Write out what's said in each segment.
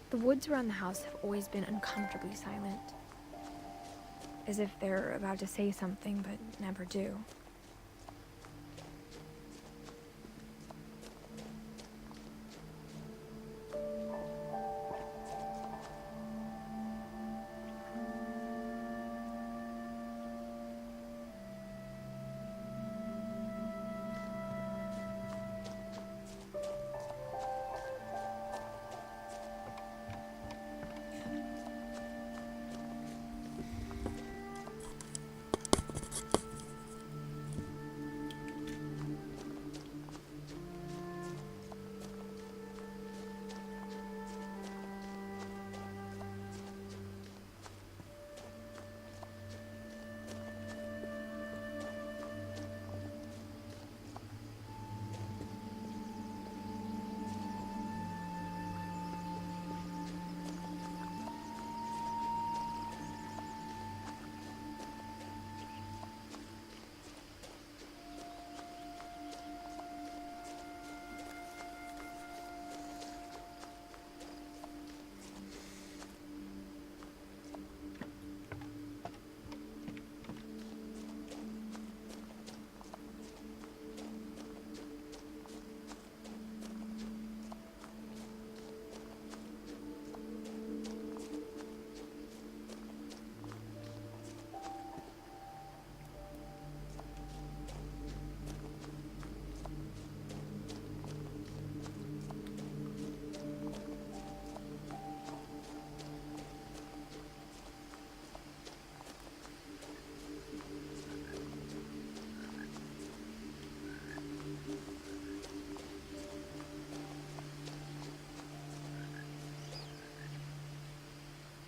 The woods around the house have always been uncomfortably silent, as if they're about to say something but never do.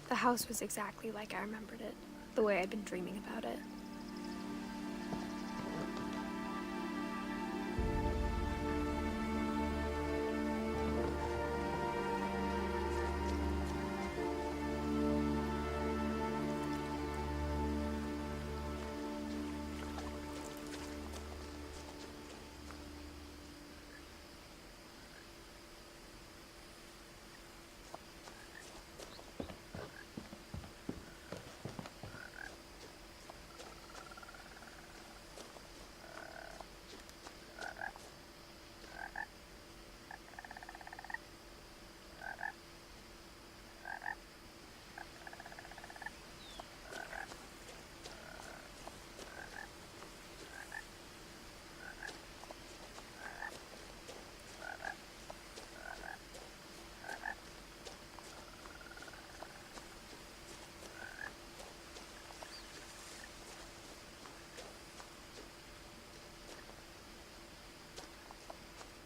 The house was exactly like I remembered it, the way I'd been dreaming about it.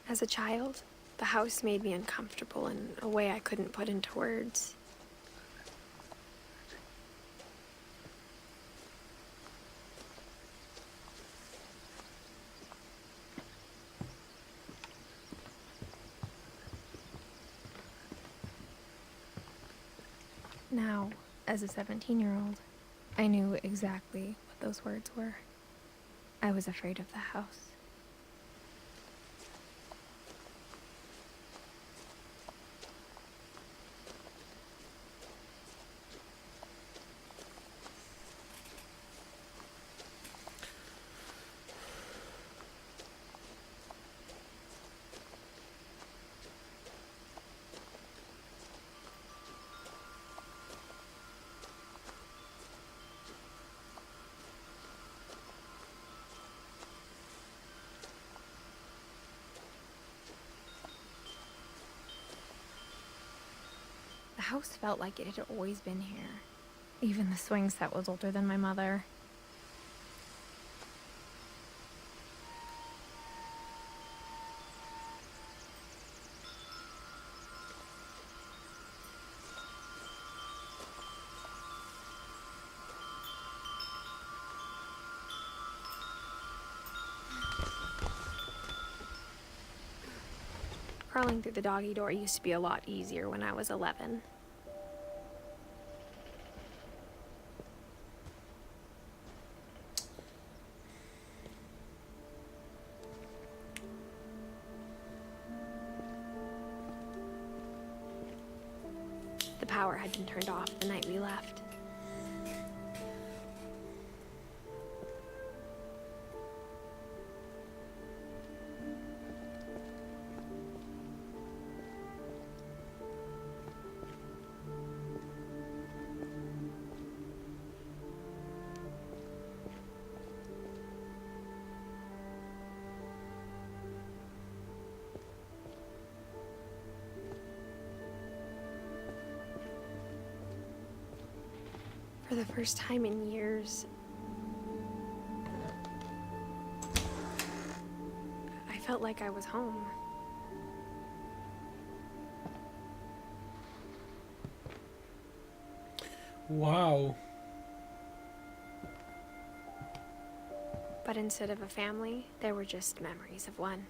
As a child, the house made me uncomfortable in a way I couldn't put into words. Now, as a 17-year-old, I knew exactly what those words were. I was afraid of the house. The house felt like it had always been here. Even the swing set was older than my mother. Crawling through the doggy door used to be a lot easier when I was 11. power had been turned off the night we left. For the first time in years, I felt like I was home. Wow. But instead of a family, there were just memories of one.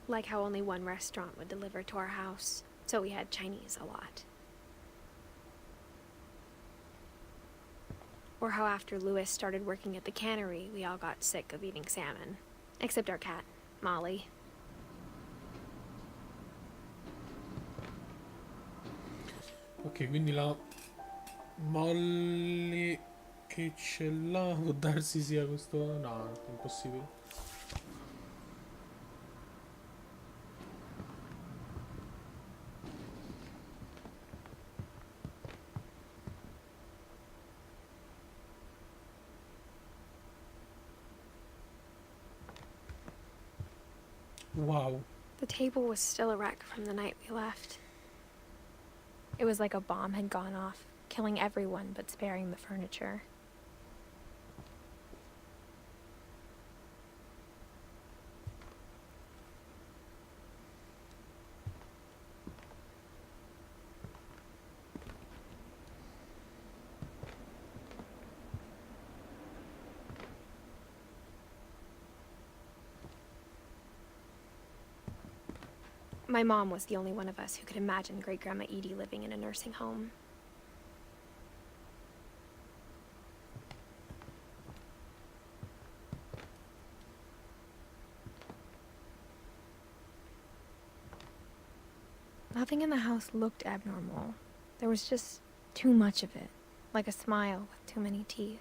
Like how only one restaurant would deliver to our house, so we had Chinese a lot. Or how after Louis started working at the cannery, we all got sick of eating salmon. Except our cat, Molly. Ok, quindi la Molly che ce l'ha può darsi sia questo... No, è impossibile. Wow. The table was still a wreck from the night we left. It was like a bomb had gone off, killing everyone but sparing the furniture. My mom was the only one of us who could imagine Great-Grandma Edie living in a nursing home. Nothing in the house looked abnormal. There was just too much of it, like a smile with too many teeth.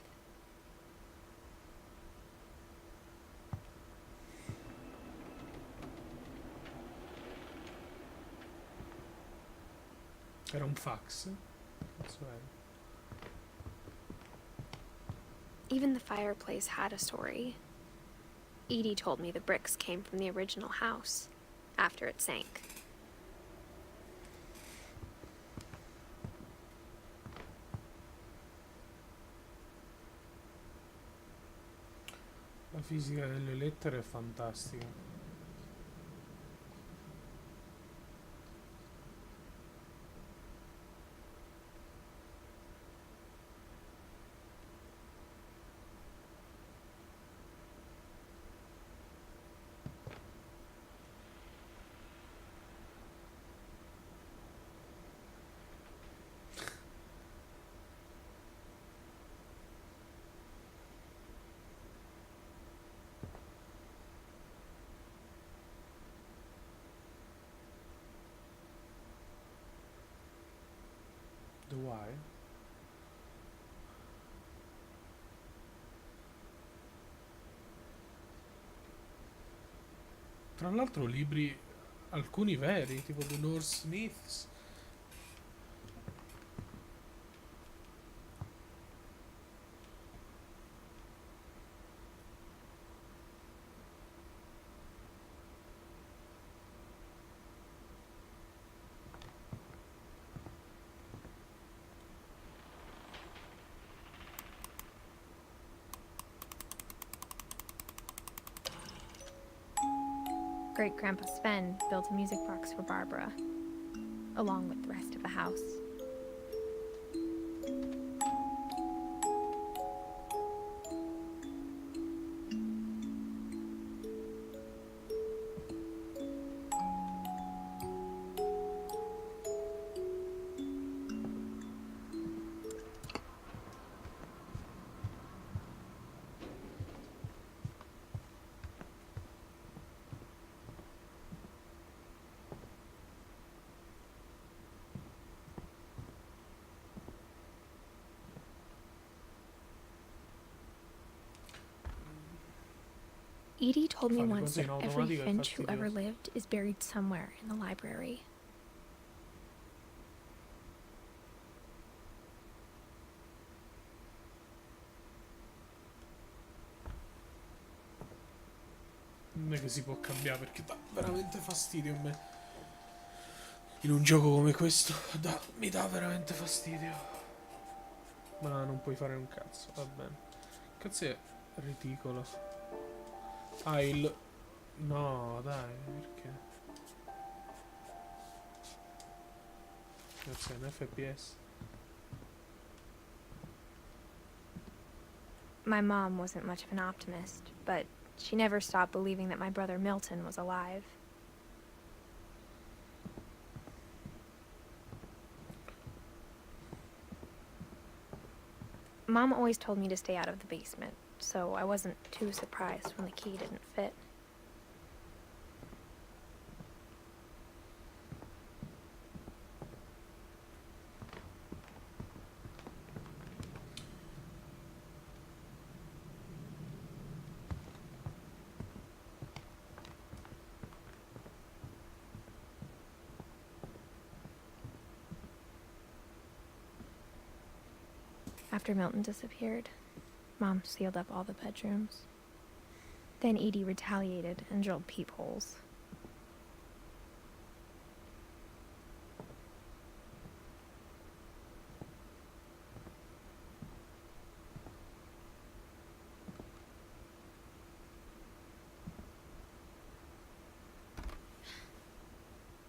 Era un fax. Cazzo era? Even the fireplace had a story. Edie told me the bricks came from the original house, after it sank. La fisica delle lettere è fantastica. The why? Tra l'altro libri, alcuni veri, tipo The Norse Smiths. Great-Grandpa Sven built a music box for Barbara, along with the rest of the house. Edie told me Fa le once cose that in every automatico è Finch who ever fastidioso. lived is buried somewhere in the library. Non è che si può cambiare perché dà veramente fastidio a me. In un gioco come questo mi dà veramente fastidio. Ma non puoi fare un cazzo, va bene. Cazzo è ridicolo. Ah, il... No, dai, perché? Cazzo è un FPS. My mom wasn't much of an optimist, but she never stopped believing that my brother Milton was alive. Mom always told me to stay out of the basement, so I wasn't too surprised when the key didn't fit. After Milton disappeared, Mom sealed up all the bedrooms. Then Edie retaliated and drilled peepholes.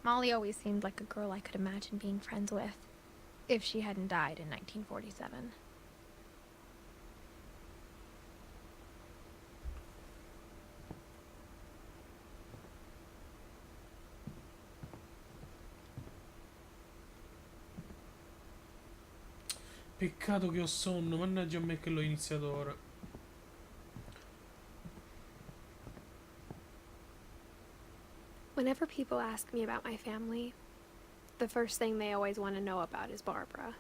Molly always seemed like a girl I could imagine being friends with, if she hadn't died in 1947. Peccato che ho sonno, mannaggia a me che l'ho iniziato ora. Whenever people ask me about my family, the first thing they always want to know about is Barbara.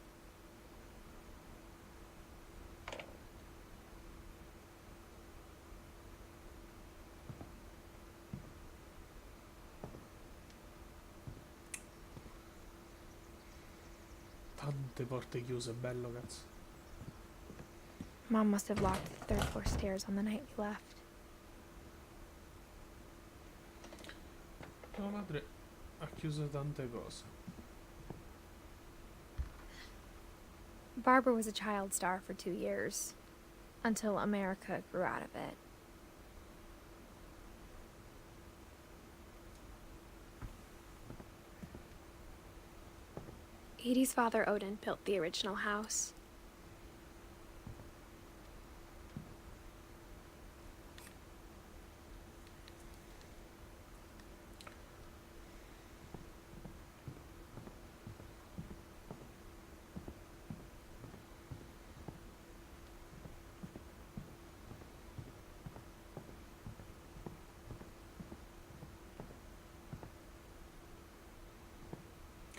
Tante porte chiuse, bello cazzo. Mom must have locked the third floor stairs on the night we left. Tua madre ha chiuso tante cose. Barbara was a child star for 2 years, until America grew out of it. Edie's father, Odin, built the original house.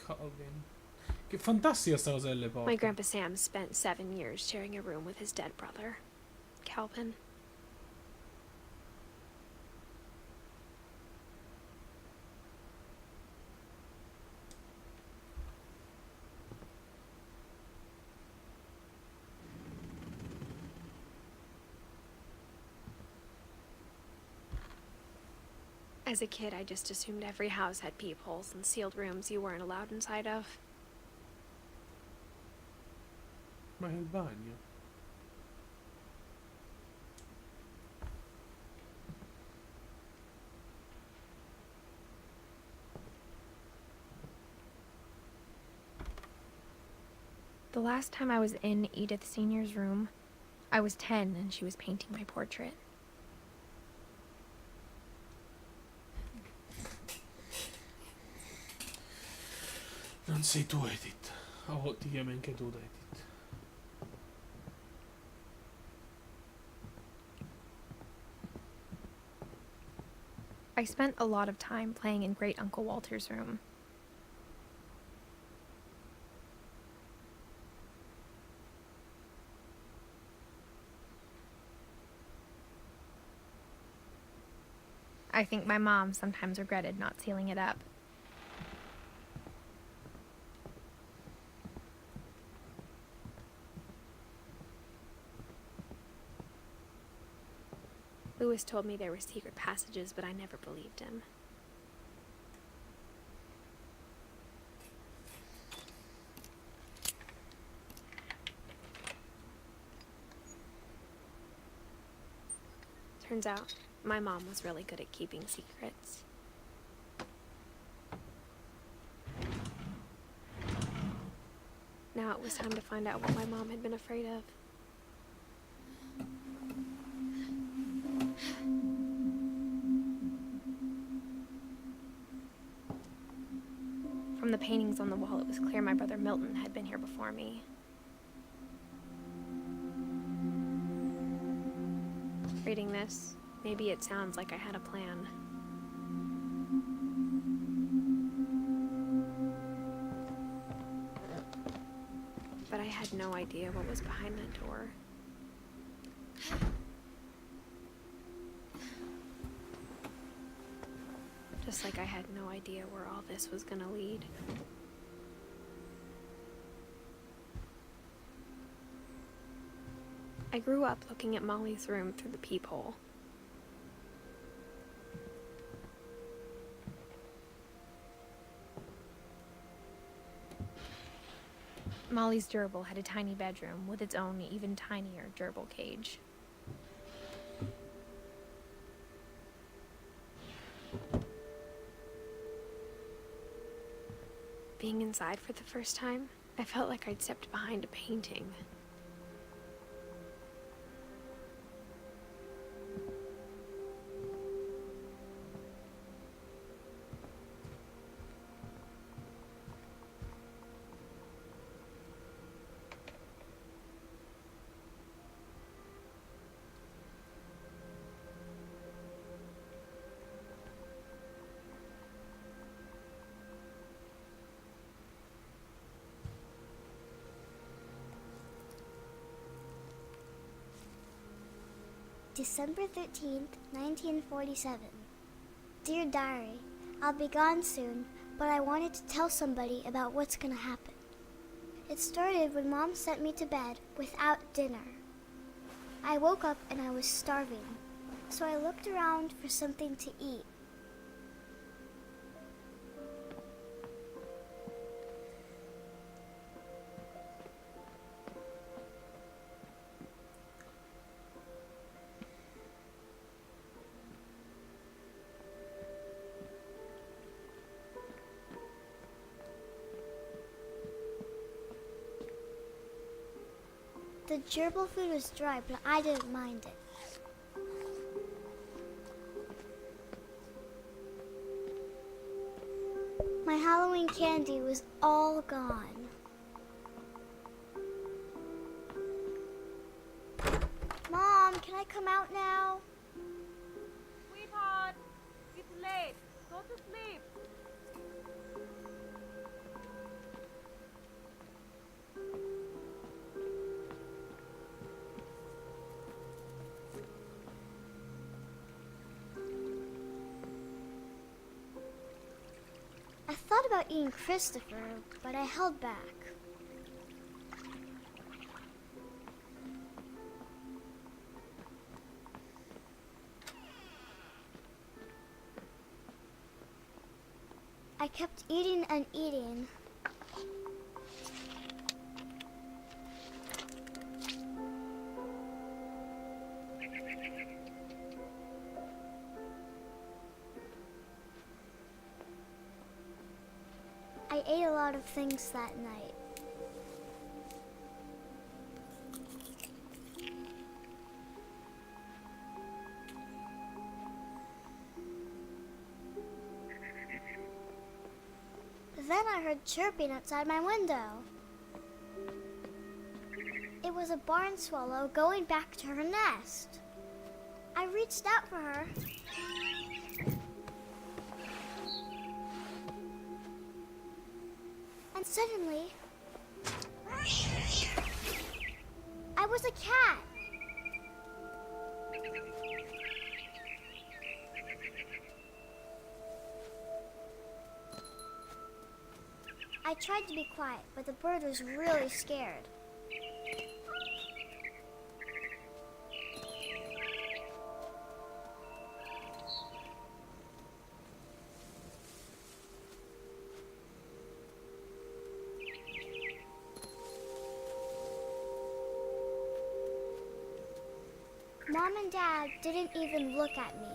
Calvin. Che fantastica sta cosa delle porte. My Grandpa Sam spent 7 years sharing a room with his dead brother, Calvin. As a kid, I just assumed every house had peepholes and sealed rooms you weren't allowed inside of. Ma è il bagno. The last time I was in Edith Sr.'s room, I was 10 and she was painting my portrait. Non sei tu, Edith. O ti chiami anche tu da Edith. I spent a lot of time playing in Great Uncle Walter's room. I think my mom sometimes regretted not sealing it up. Lewis told me there were secret passages, but I never believed him. Turns out, my mom was really good at keeping secrets. Now it was time to find out what my mom had been afraid of. From the paintings on the wall, it was clear my brother Milton had been here before me. Reading this, maybe it sounds like I had a plan. But I had no idea what was behind that door. Just like I had no idea where all this was gonna lead. I grew up looking at Molly's room through the peephole. Molly's gerbil had a tiny bedroom with its own even tinier gerbil cage. Being inside for the first time, I felt like I'd stepped behind a painting. December 13th, 1947. Dear Diary, I'll be gone soon, but I wanted to tell somebody about what's gonna happen. It started when Mom sent me to bed without dinner. I woke up and I was starving, so I looked around for something to eat. The gerbil food was dry, but I didn't mind it. My Halloween candy was all gone. Mom, can I come out now? Sweetheart, it's late. Go to sleep. I thought about eating Christopher, but I held back. I kept eating and eating. I ate a lot of things that night. heard chirping outside my window. It was a barn swallow going back to her nest. I reached out for her. And suddenly, I was a cat. I tried to be quiet, but the bird was really scared. Mom and Dad didn't even look at me.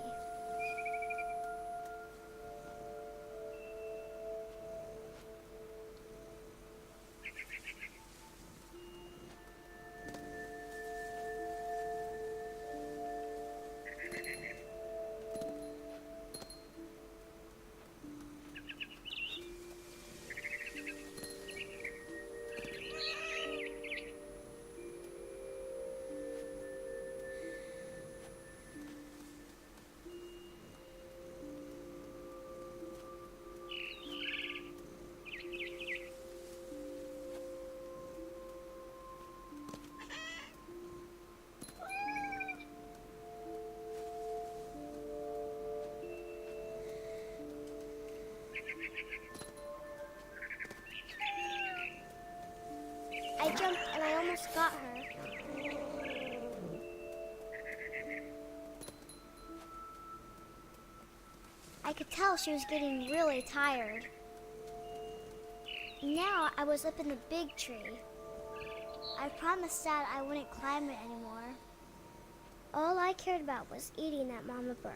I jumped and I almost got her. I could tell she was getting really tired. Now I was up in the big tree. I promised Dad I wouldn't climb it anymore. All I cared about was eating that mama bird.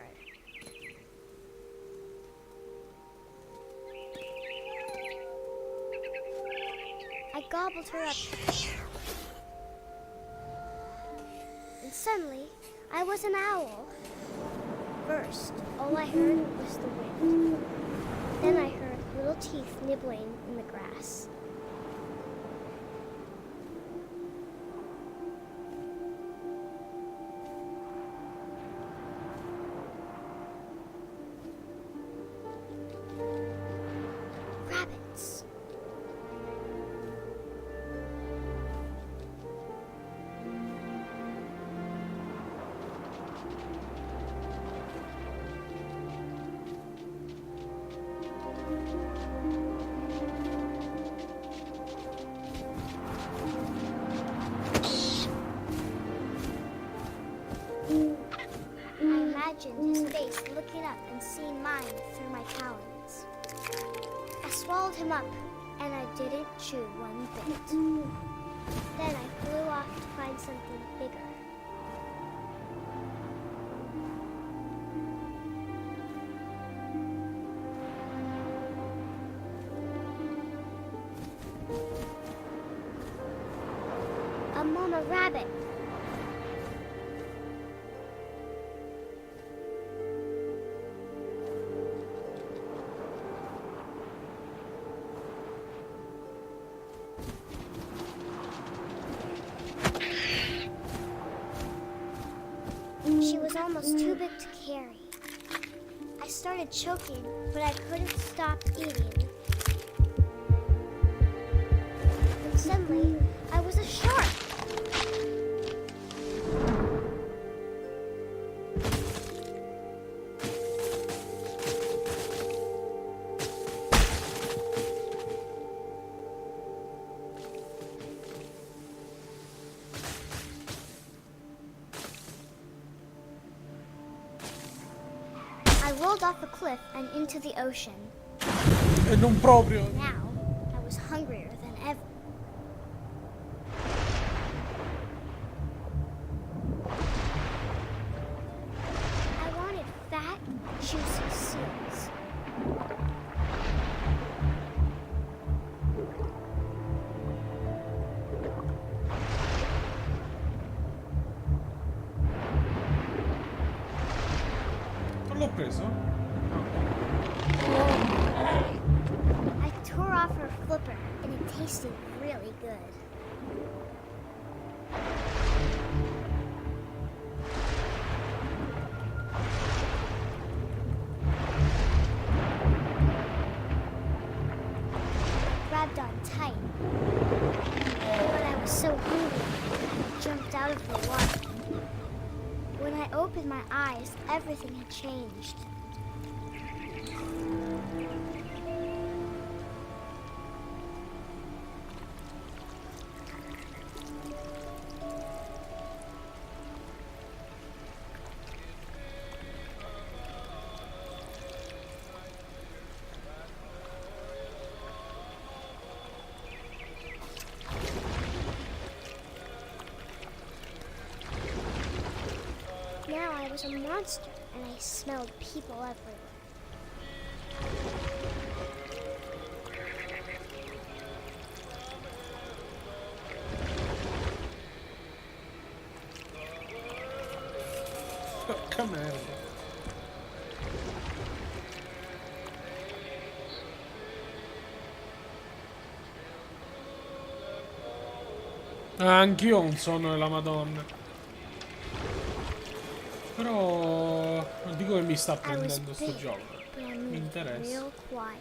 I gobbled her up. And suddenly, I was an owl. First, all I heard was the wind. Then I heard little teeth nibbling in the grass. Rabbits. His face looking up and seeing mine through my talons. I swallowed him up, and I didn't chew one bit. Then I flew off to find something bigger. A mama rabbit. She was almost too big to carry. I started choking, but I couldn't stop eating. And suddenly, I was a shark. I rolled off a cliff and into the ocean. E non proprio. Now, I was hungrier than ever. I wanted fat, juicy seals. Non l'ho preso? I tore off her tasted really good. I grabbed on tight, but I was so hungry, I jumped out of the water. When I opened my eyes, everything had changed. Now I was a monster, and I smelled people everywhere. Porca merda. Anch'io ho un sonno della Madonna. Però non dico che mi sta I was prendendo sto big, gioco. but I Mi moved interessa. real quiet.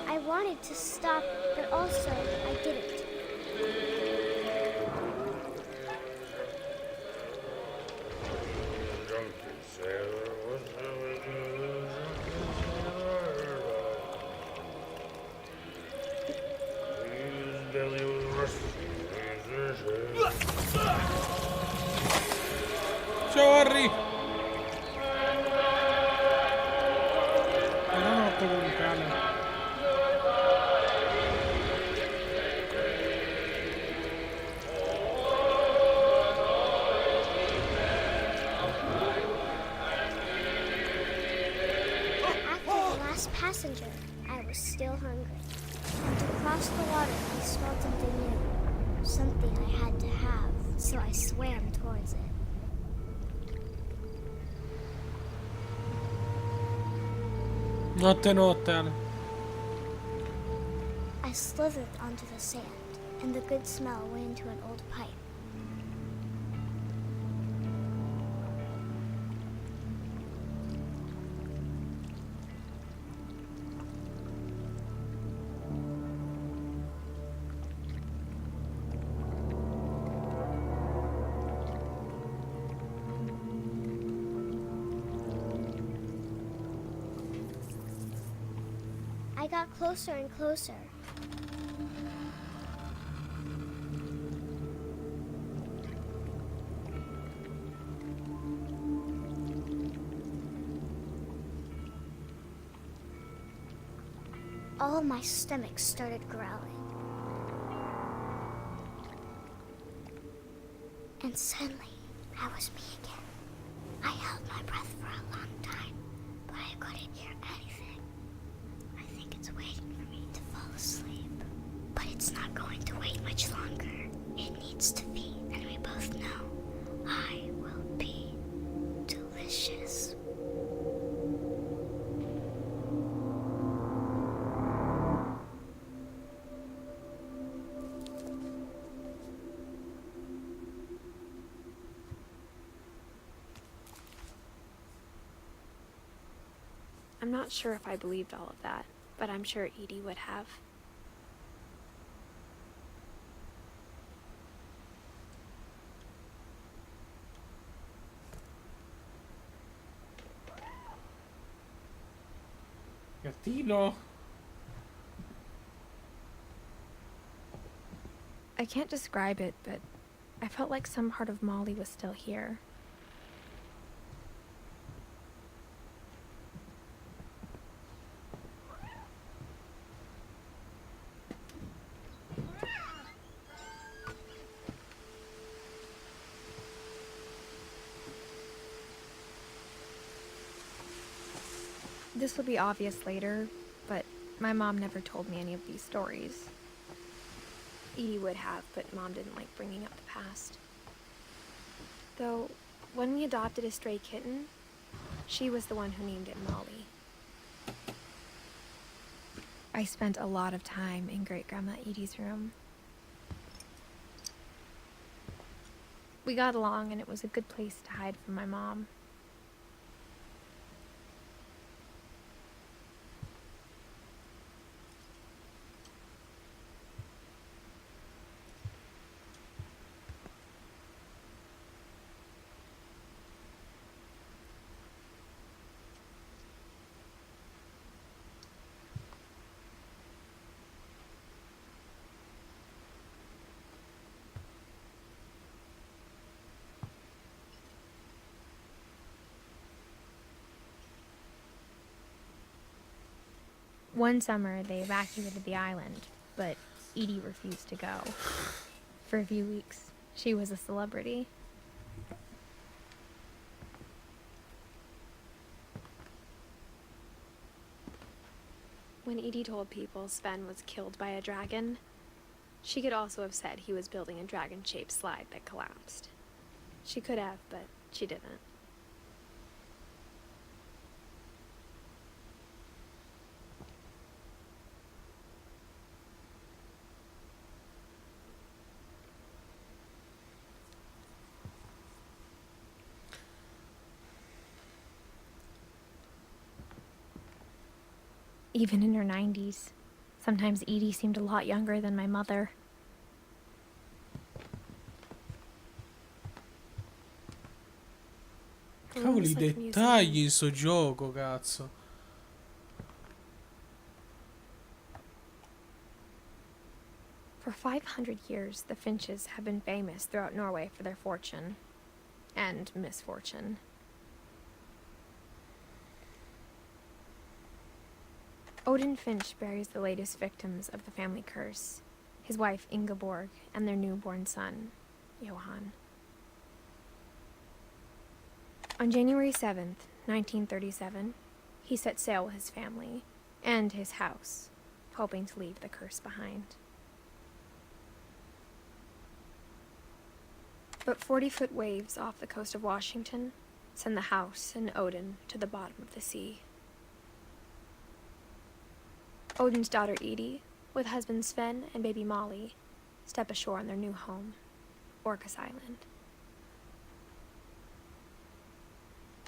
I wanted to stop, but also I didn't. Ciao Harry! Buonanotte con un cane. After the last passenger, I was still hungry. And to cross the water, I smelled something new. Something I had to have, so I swam towards it. Notte notte, Ale. I slithered onto the sand, and the good smell went into an old pipe. I got closer and closer. All my stomach started growling. And suddenly, I was me again. I held my breath for a long time, but I couldn't hear anything. I think it's waiting for me to fall asleep. But it's not going to wait much longer. It needs to be, and we both know I will be delicious. I'm not sure if I believed all of that, but I'm sure Edie would have. Gattino. I can't describe it, but I felt like some part of Molly was still here. This will be obvious later, but my mom never told me any of these stories. Edie would have, but Mom didn't like bringing up the past. Though, when we adopted a stray kitten, she was the one who named it Molly. I spent a lot of time in Great-Grandma Edie's room. We got along, and it was a good place to hide from my mom. One summer, they evacuated the island, but Edie refused to go. For a few weeks, she was a celebrity. When Edie told people Sven was killed by a dragon, she could also have said he was building a dragon-shaped slide that collapsed. She could have, but she didn't. Even in her 90s, sometimes Edie seemed a lot younger than my mother. Her room Cavoli, is i like a museum. dettagli in sto gioco, cazzo. For 500 years, the Finches have been famous throughout Norway for their fortune and misfortune. Odin Finch buries the latest victims of the family curse, his wife Ingeborg and their newborn son, Johan. On January 7th, 1937, he set sail with his family and his house, hoping to leave the curse behind. But 40-foot waves off the coast of Washington send the house and Odin to the bottom of the sea. Odin's daughter Edie, with husband Sven and baby Molly, step ashore on their new home, Orcas Island.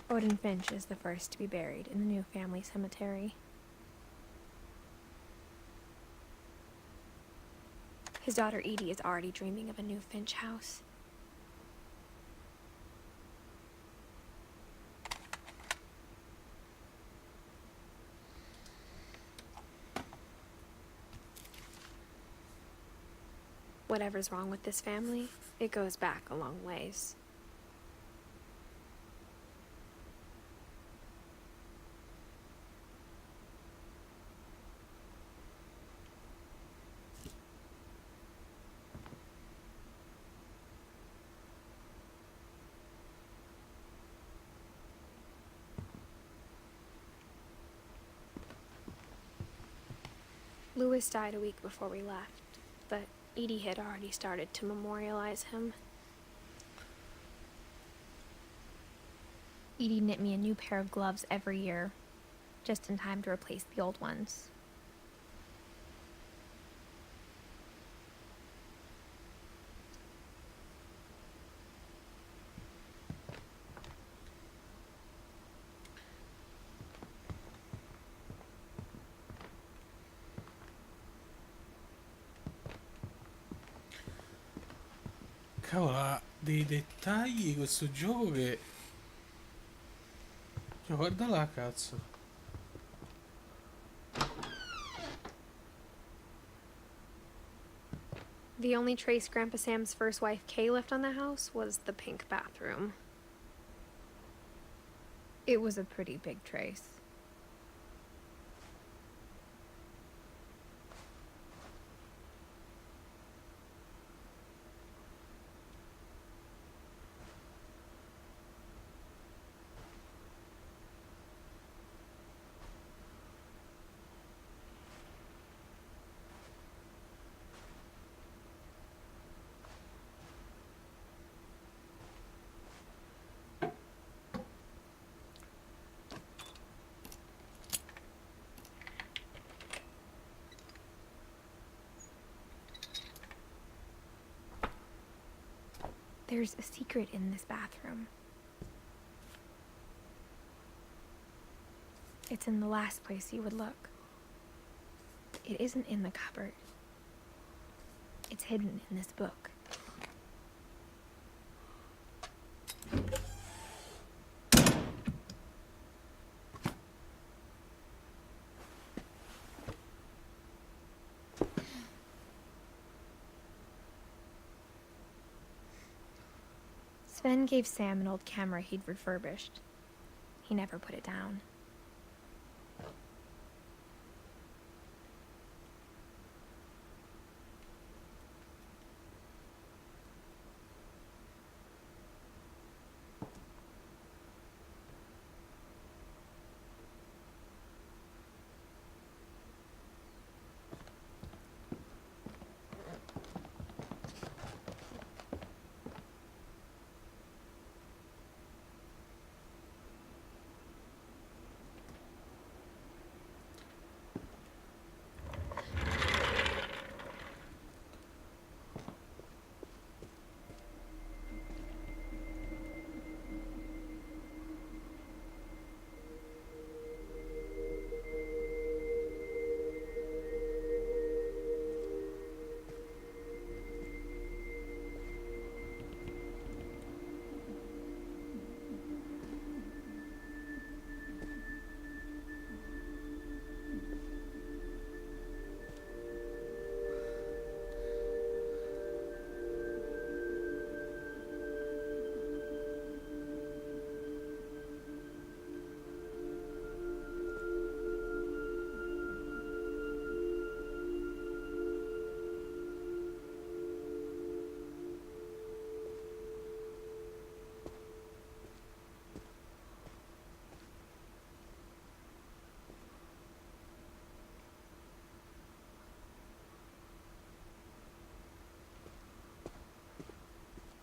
Odin Finch is the first to be buried in the new family cemetery. His daughter Edie is already dreaming of a new Finch house. Whatever's wrong with this family, it goes back a long ways. Louis died a week before we left, but Edie had already started to memorialize him. Edie knit me a new pair of gloves every year, just in time to replace the old ones. Cavolo, ha dei dettagli questo gioco che... Cioè, guarda là, cazzo. The only trace Grandpa Sam's first wife Kay left on the house was the pink bathroom. It was a pretty big trace. There's a secret in this bathroom. It's in the last place you would look. It isn't in the cupboard. It's hidden in this book. Sven gave Sam an old camera he'd refurbished. He never put it down.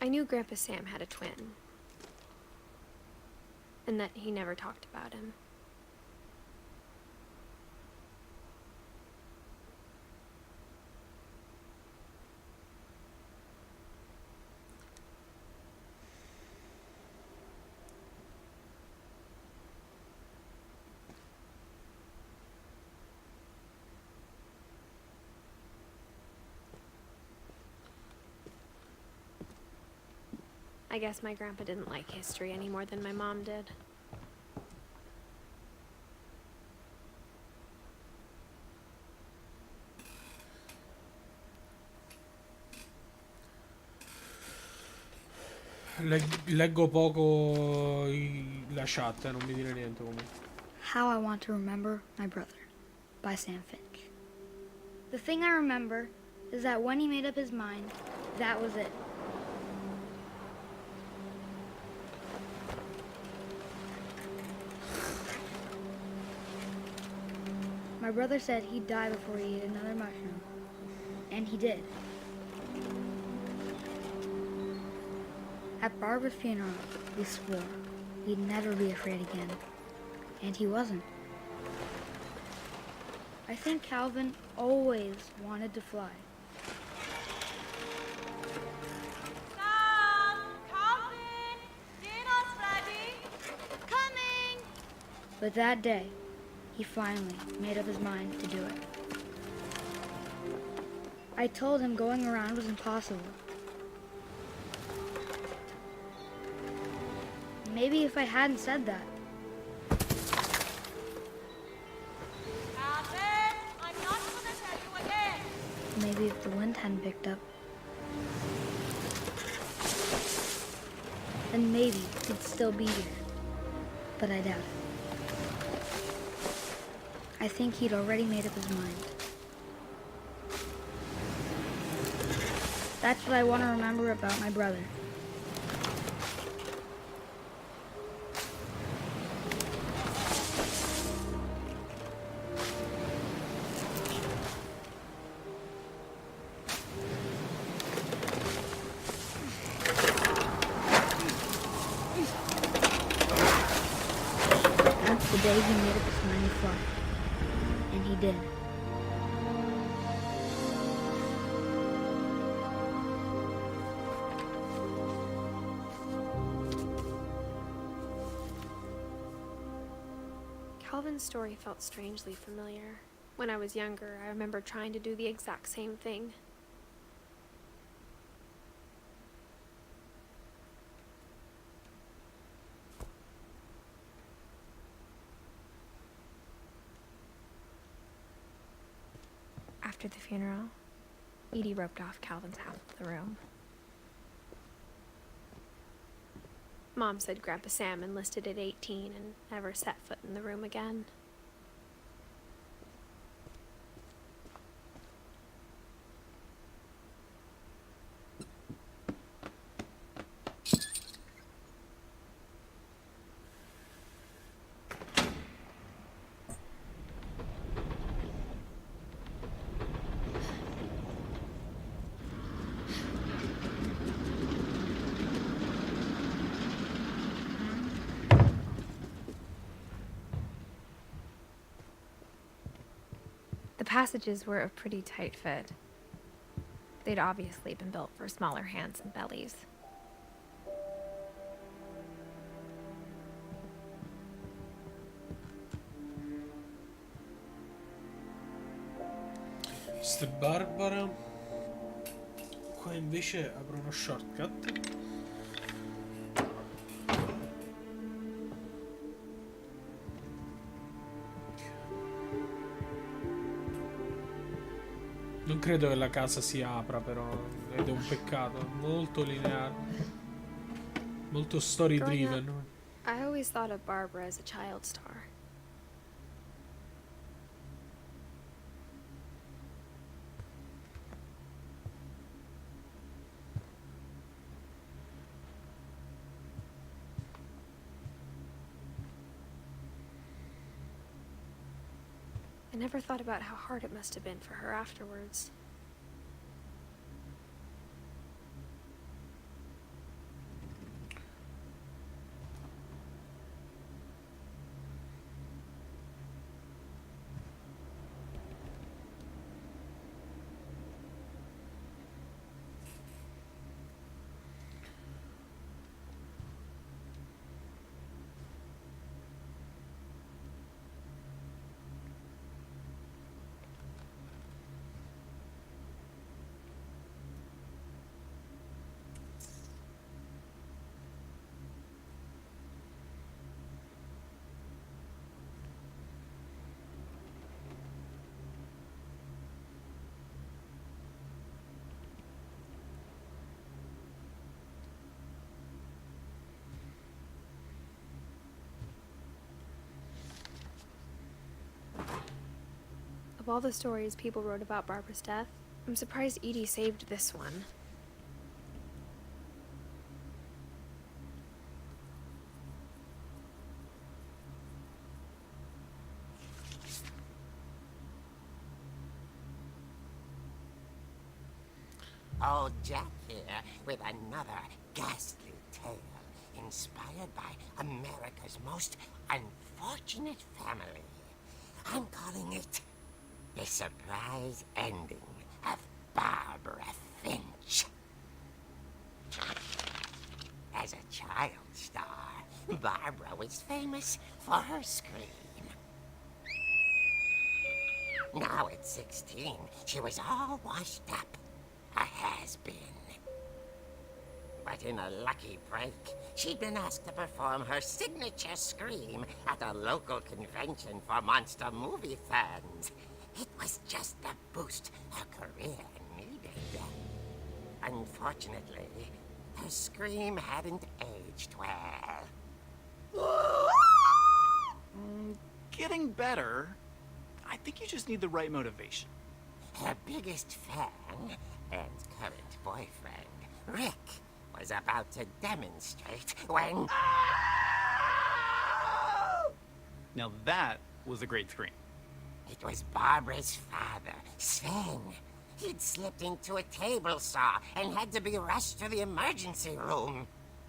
I knew Grandpa Sam had a twin, and that he never talked about him. I guess my grandpa didn't like history any more than my mom did. Leggo poco la chat, non mi dire niente comunque. How I Want to Remember My Brother by Sam Finch. The thing I remember is that when he made up his mind, that was it. My brother said he'd die before he ate another mushroom, and he did. At Barbara's funeral, we swore he'd never be afraid again, and he wasn't. I think Calvin always wanted to fly. Sam! Calvin! Dinner's ready! Coming! But that day, he finally made up his mind to do it. I told him going around was impossible. Maybe if I hadn't said that, Calvin! I'm not gonna tell you again! maybe if the wind hadn't picked up, then maybe he'd still be here. But I doubt it. I think he'd already made up his mind. That's what I want to remember about my brother. That's the day he made up his mind to fly. And he did. Calvin's story felt strangely familiar. When I was younger, I remember trying to do the exact same thing. After the funeral, Edie roped off Calvin's half of the room. Mom said Grandpa Sam enlisted at 18 and never set foot in the room again. The passages were a pretty tight fit. They'd obviously been built for smaller hands and bellies. Questa è Barbara. Qua invece apro uno shortcut. Non credo che la casa si apra, però, ed è un peccato. Molto lineare, molto story driven. I always thought of Barbara as a child star. I never thought about how hard it must have been for her afterwards. Of all the stories people wrote about Barbara's death, I'm surprised Edie saved this one. Old Jack here with another ghastly tale inspired by America's most unfortunate family. I'm calling it The Surprise Ending of Barbara Finch. As a child star, Barbara was famous for her scream. Now at 16, she was all washed up. A has-been. But in a lucky break, she'd been asked to perform her signature scream at a local convention for monster movie fans. It was just the boost her career needed. Unfortunately, her scream hadn't aged well. Getting better. I think you just need the right motivation. Her biggest fan and current boyfriend, Rick, was about to demonstrate when... Now that was a great scream. It was Barbara's father, Sven. He'd slipped into a table saw and had to be rushed to the emergency room.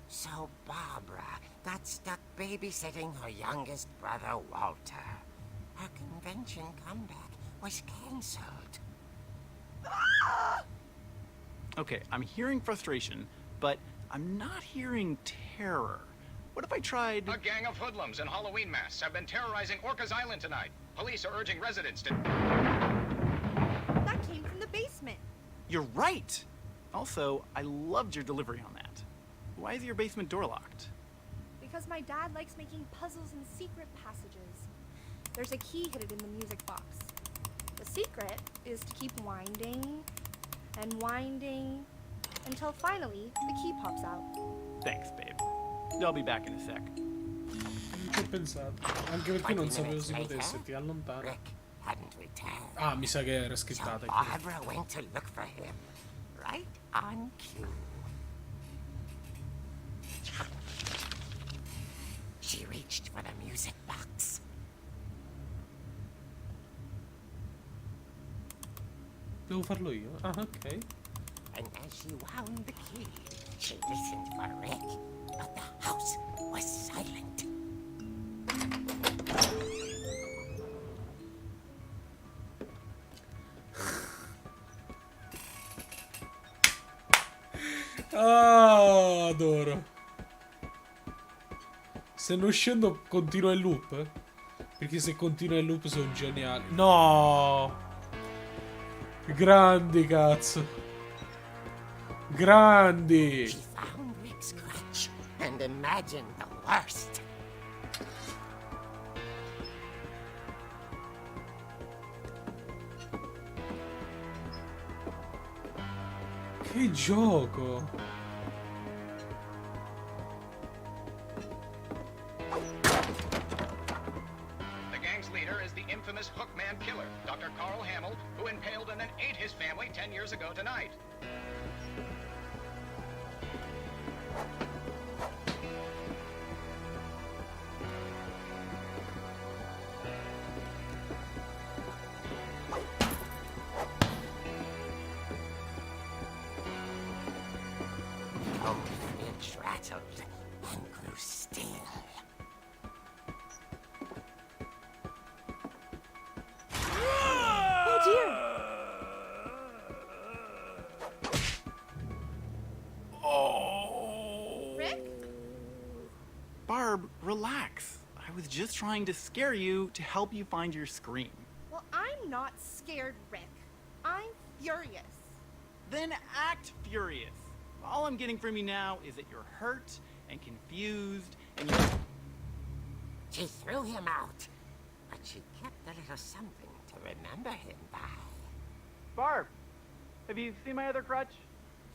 So Barbara got stuck babysitting her youngest brother, Walter. Her convention comeback was cancelled. Okay, I'm hearing frustration, but I'm not hearing terror. What if I tried... A gang of hoodlums in Halloween masks have been terrorizing Orcas Island tonight. Police are urging residents to... That came from the basement. You're right! Also, I loved your delivery on that. Why is your basement door locked? Because my dad likes making puzzles and secret passages. There's a key hidden in the music box. The secret is to keep winding and winding until finally the key pops out. Thanks, babe. I'll be back in a sec. Non ci ho pensato. Anche perché non sapevo si potesse, ti allontani. Rick hadn't returned. Ah, mi sa che era So scrittata. Barbara went to look for him, right on cue. She reached for the music box. Devo farlo io? Ah, ok. And as she wound the key, she listened for Rick, but the house was silent. Ah, adoro. Se non scendo continua il loop? Perché se continua il loop sono geniali. No! Grandi, cazzo. Grandi. She found Rick's crutch and imagined the worst. Che gioco. The gang's leader is the infamous Hookman killer, Dr. Carl Hamill, who impaled and then ate his family 10 years ago tonight. Oh, Finch rattled and grew still. Oh dear! Rick? Barb, relax. I was just trying to scare you to help you find your scream. Well, I'm not scared, Rick. I'm furious. Then act furious. All I'm getting from you now is that you're hurt and confused and you're... She threw him out, but she kept a little something to remember him by. Barb, have you seen my other crutch?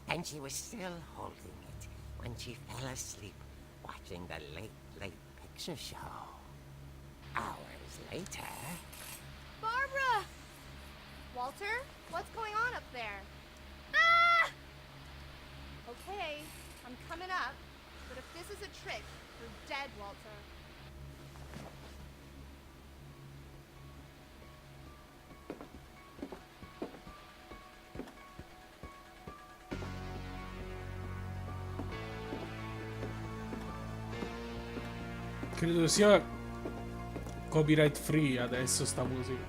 And she was still holding it when she fell asleep watching the late picture show. Hours later... Barbara! Walter, what's going on up there? Ah! Okay, I'm coming up, but if this is a trick, you're dead, Walter. Credo sia copyright free adesso sta musica.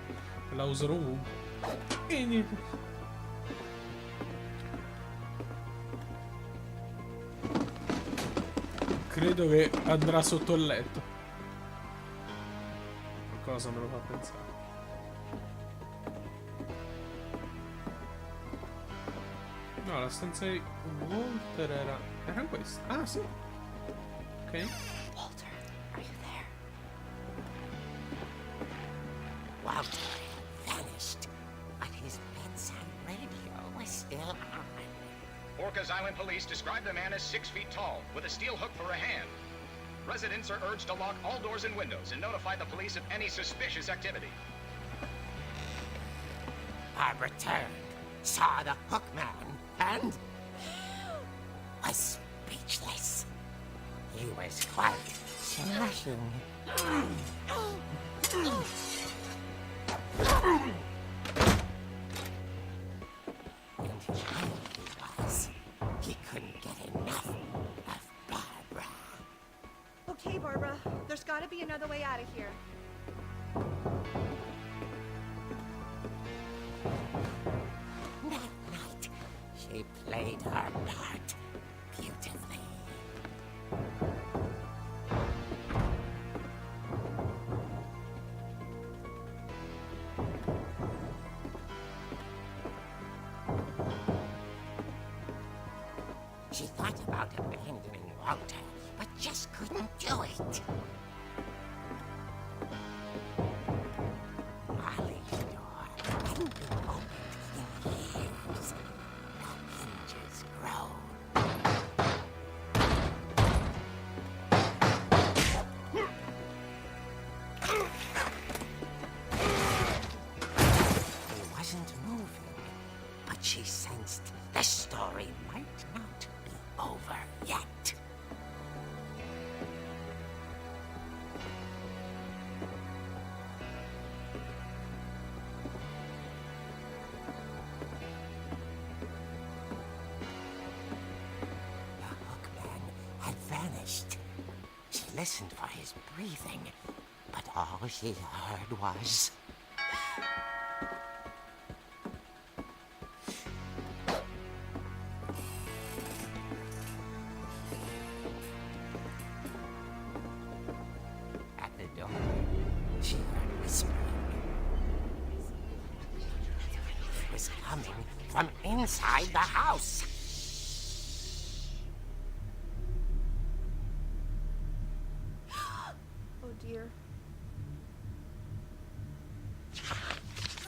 La userò ovunque. E niente. Credo che andrà sotto il letto. Qualcosa me lo fa pensare. No, la stanza di Walter era questa. Ah, sì. Ok. Walter, are you there? Walter vanished, but his bedside radio was still on. Orcas Island police describe the man as 6 feet tall, with a steel hook for a hand. Residents are urged to lock all doors and windows and notify the police of any suspicious activity. Barbara turned, saw the hook man, and was speechless. He was quite smashing. And here he was. He couldn't get enough of Barbara. Okay, Barbara, there's gotta be another way out of here. That night, she played her part beautifully. Walter, but just couldn't do it. Molly's door hadn't been opened in years. The hinges groaned. He wasn't moving, but she sensed the story might not be over yet. The hookman had vanished. She listened for his breathing, but all she heard was... At the door, she heard whispering. It was coming from inside the house. Oh dear.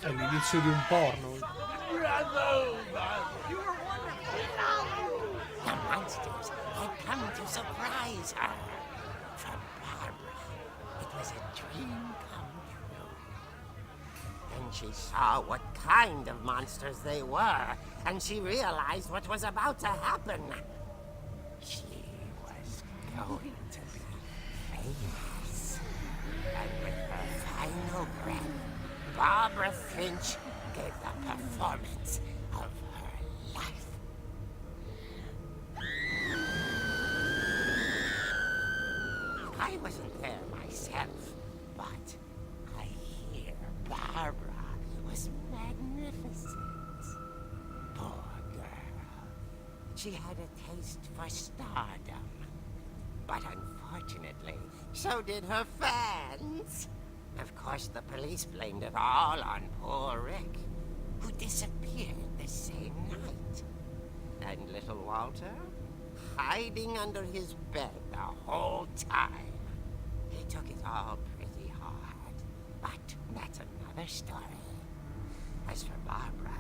È l'inizio di un porno. The monsters had come to surprise her. For Barbara, it was a dream come true. Then she saw what kind of monsters they were, and she realized what was about to happen. She was going to be famous. And with her final breath, Barbara Finch gave the performance of her life. I wasn't there myself, but I hear Barbara was magnificent. Poor girl. She had a taste for stardom. But unfortunately, so did her fans. Of course, the police blamed it all on poor Rick, who disappeared the same night. And little Walter, hiding under his bed the whole time. He took it all pretty hard, but that's another story. As for Barbara,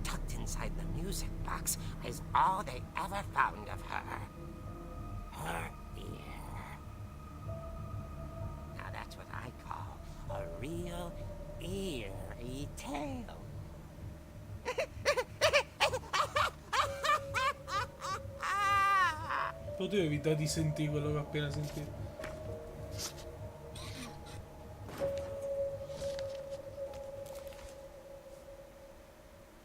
tucked inside the music box is all they ever found of her. Her ear. Now that's what I call a real eerie tale. Potevo evitare di sentire quello che ho appena sentito.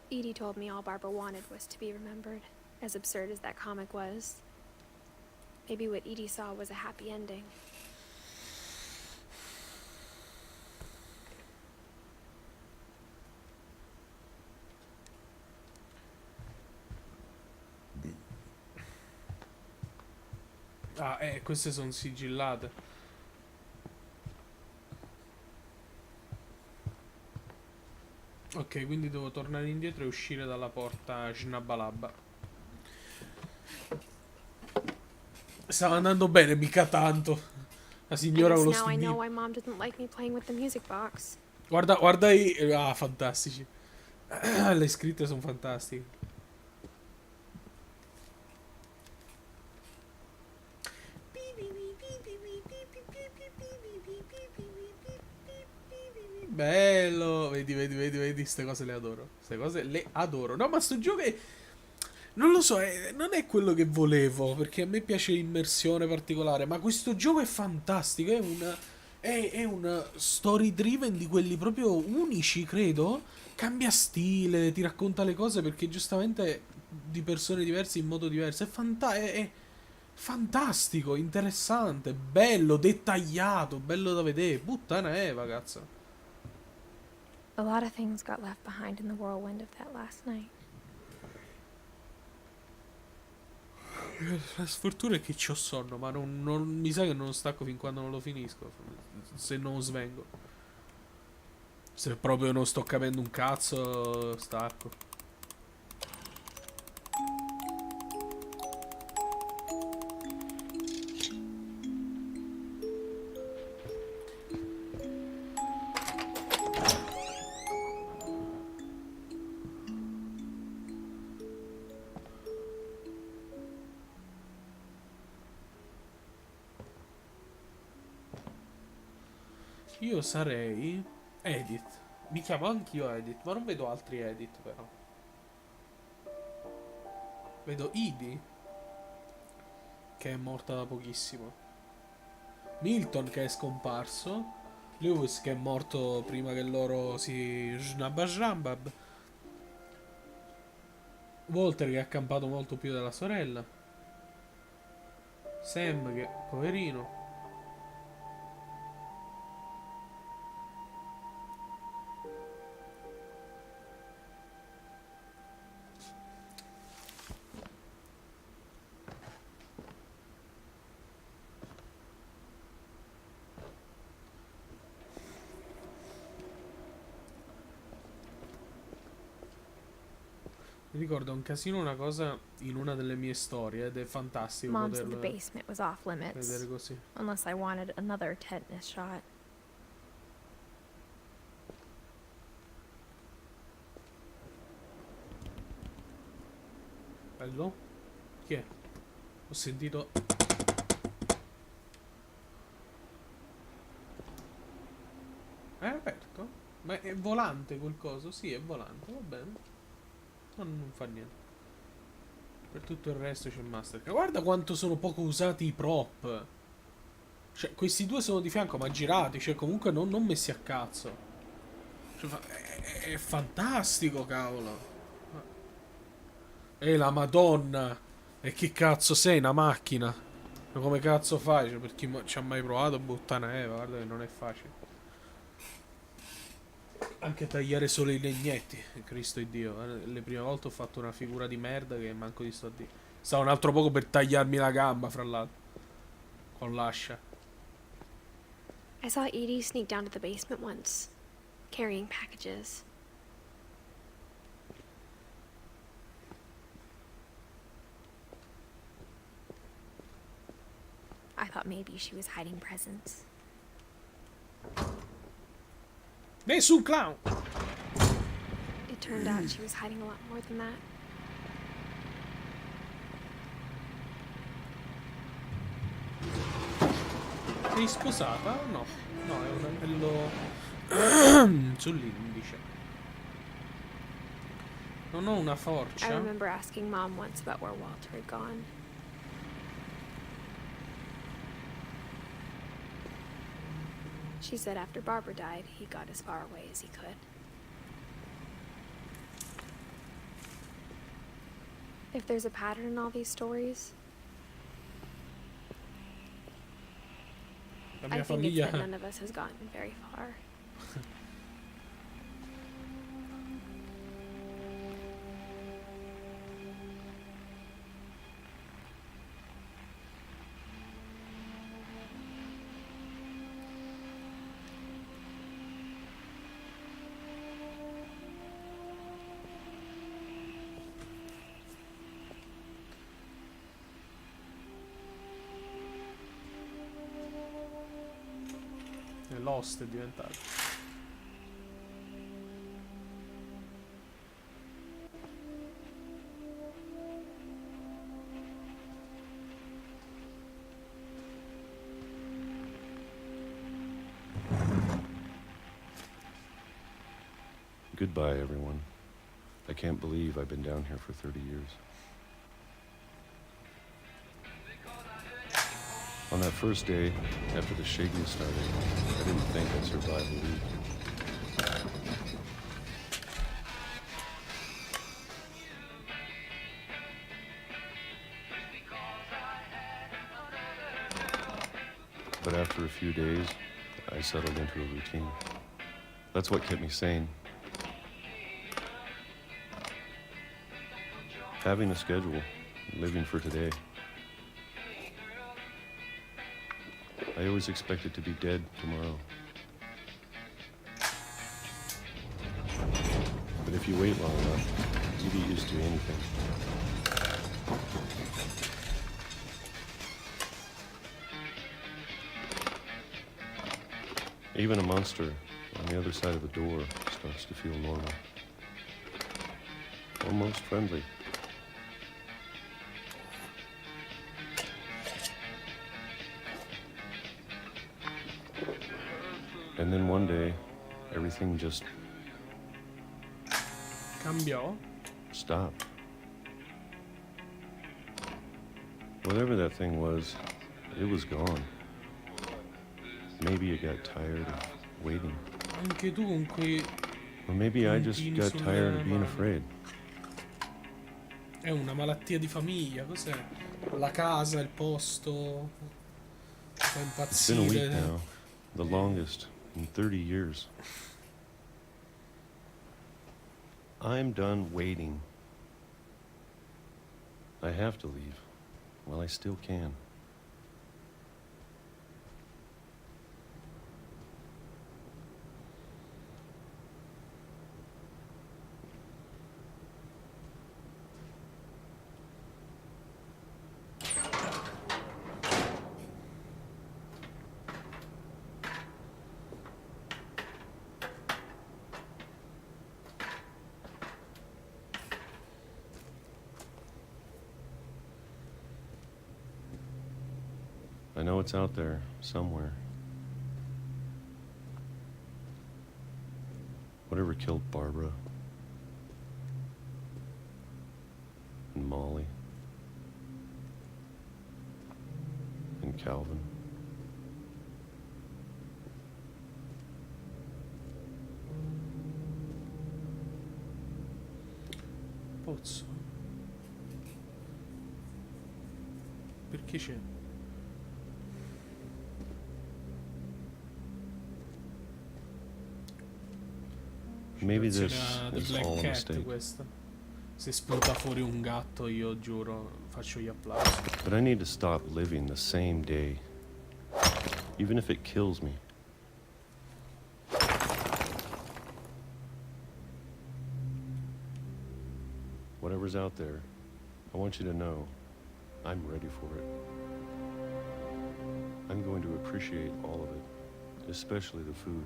Edie told me all Barbara wanted was to be remembered, as absurd as that comic was. Maybe what Edie saw was a happy ending. Ah, queste sono sigillate. Ok, quindi devo tornare indietro e uscire dalla porta Schnabalabba. Stava andando bene, mica tanto. La signora con lo Now I know stupino. why Mom didn't like me playing with the music box. Guarda, guarda i... Ah, fantastici. Le scritte sono fantastiche. Bello. Vedi, ste cose le adoro. Ste cose le adoro. No, ma sto gioco è... Non lo so, non è quello che volevo, perché a me piace l'immersione particolare, ma questo gioco è fantastico, è una story driven di quelli proprio unici, credo. Cambia stile, ti racconta le cose perché giustamente di persone diverse in modo diverso. È fantastico, interessante, bello, dettagliato, bello da vedere. Puttana Eva, cazzo. A lot of things got left behind in the whirlwind of that last night. La sfortuna è che c'ho sonno, ma mi sa che non stacco fin quando non lo finisco. Se non svengo. Se proprio non sto capendo un cazzo, stacco. Io sarei Edith. Mi chiamo anch'io Edith, ma non vedo altri Edith però. Vedo Edie, che è morta da pochissimo. Milton, che è scomparso. Lewis, che è morto prima che loro si... Snabba. Walter, che è accampato molto più della sorella. Sam, che poverino. Mi ricorda un casino una cosa in una delle mie storie ed è fantastico Mom said the poterlo basement was off limits, vedere così. unless I wanted another tetanus shot. Bello? Chi è? Ho sentito... È aperto? Ma è volante quel coso? Sì, è volante, va bene. Non fa niente. Per tutto il resto c'è Mastercard. Guarda quanto sono poco usati i prop. Cioè, questi due sono di fianco, ma girati. Cioè, comunque non messi a cazzo. Cioè, è fantastico, cavolo. La Madonna. E che cazzo sei, una macchina? Ma come cazzo fai? Cioè, per chi ci ha mai provato, buttana Eva, guarda che non è facile. Anche tagliare solo i legnetti, Cristo e Dio. Le prime volte ho fatto una figura di merda che manco di sto a dire. Stava un altro poco per tagliarmi la gamba, fra l'altro. Con l'ascia. I saw Edie sneak down to the basement once, carrying packages. I thought maybe she was hiding presents. Nessun clown! It turned out she was hiding a lot more than that. Sei sposata o no? No, è un anello sull'indice. Non ho una I forcia. remember asking Mom once about where Walter had gone. She said after Barbara died, he got as far away as he could. If there's a pattern in all these stories, La I mia think it's famiglia... that none of us has gotten very far. Lost è diventato. Goodbye, everyone. I can't believe I've been down here for 30 years. On that first day, after the shaking started, I didn't think I'd survive a week. But after a few days, I settled into a routine. That's what kept me sane. Having a schedule, living for today. I always expected to be dead tomorrow. But if you wait long enough, you get used to anything. Even a monster on the other side of the door starts to feel normal. Almost friendly. And then one day, everything just Cambiò? stopped. Whatever that thing was, it was gone. Maybe it got tired of waiting. Anche tu con quei Or maybe I just puntini got sulle tired of being mani. afraid. È una malattia di famiglia, cos'è? La casa, il posto. Fa It's been a week impazzire. now, the longest in 30 years. I'm done waiting. I have to leave. Well, I still can. I know it's out there somewhere. Whatever killed Barbara and Molly and Calvin. Pozzo? Perché c'è? Maybe this Citazione di is Black all a Cat mistake. questa. Se spunta fuori un gatto, io giuro, faccio gli applausi. But I need to stop living the same day, even if it kills me. Whatever's out there, I want you to know I'm ready for it. I'm going to appreciate all of it, especially the food.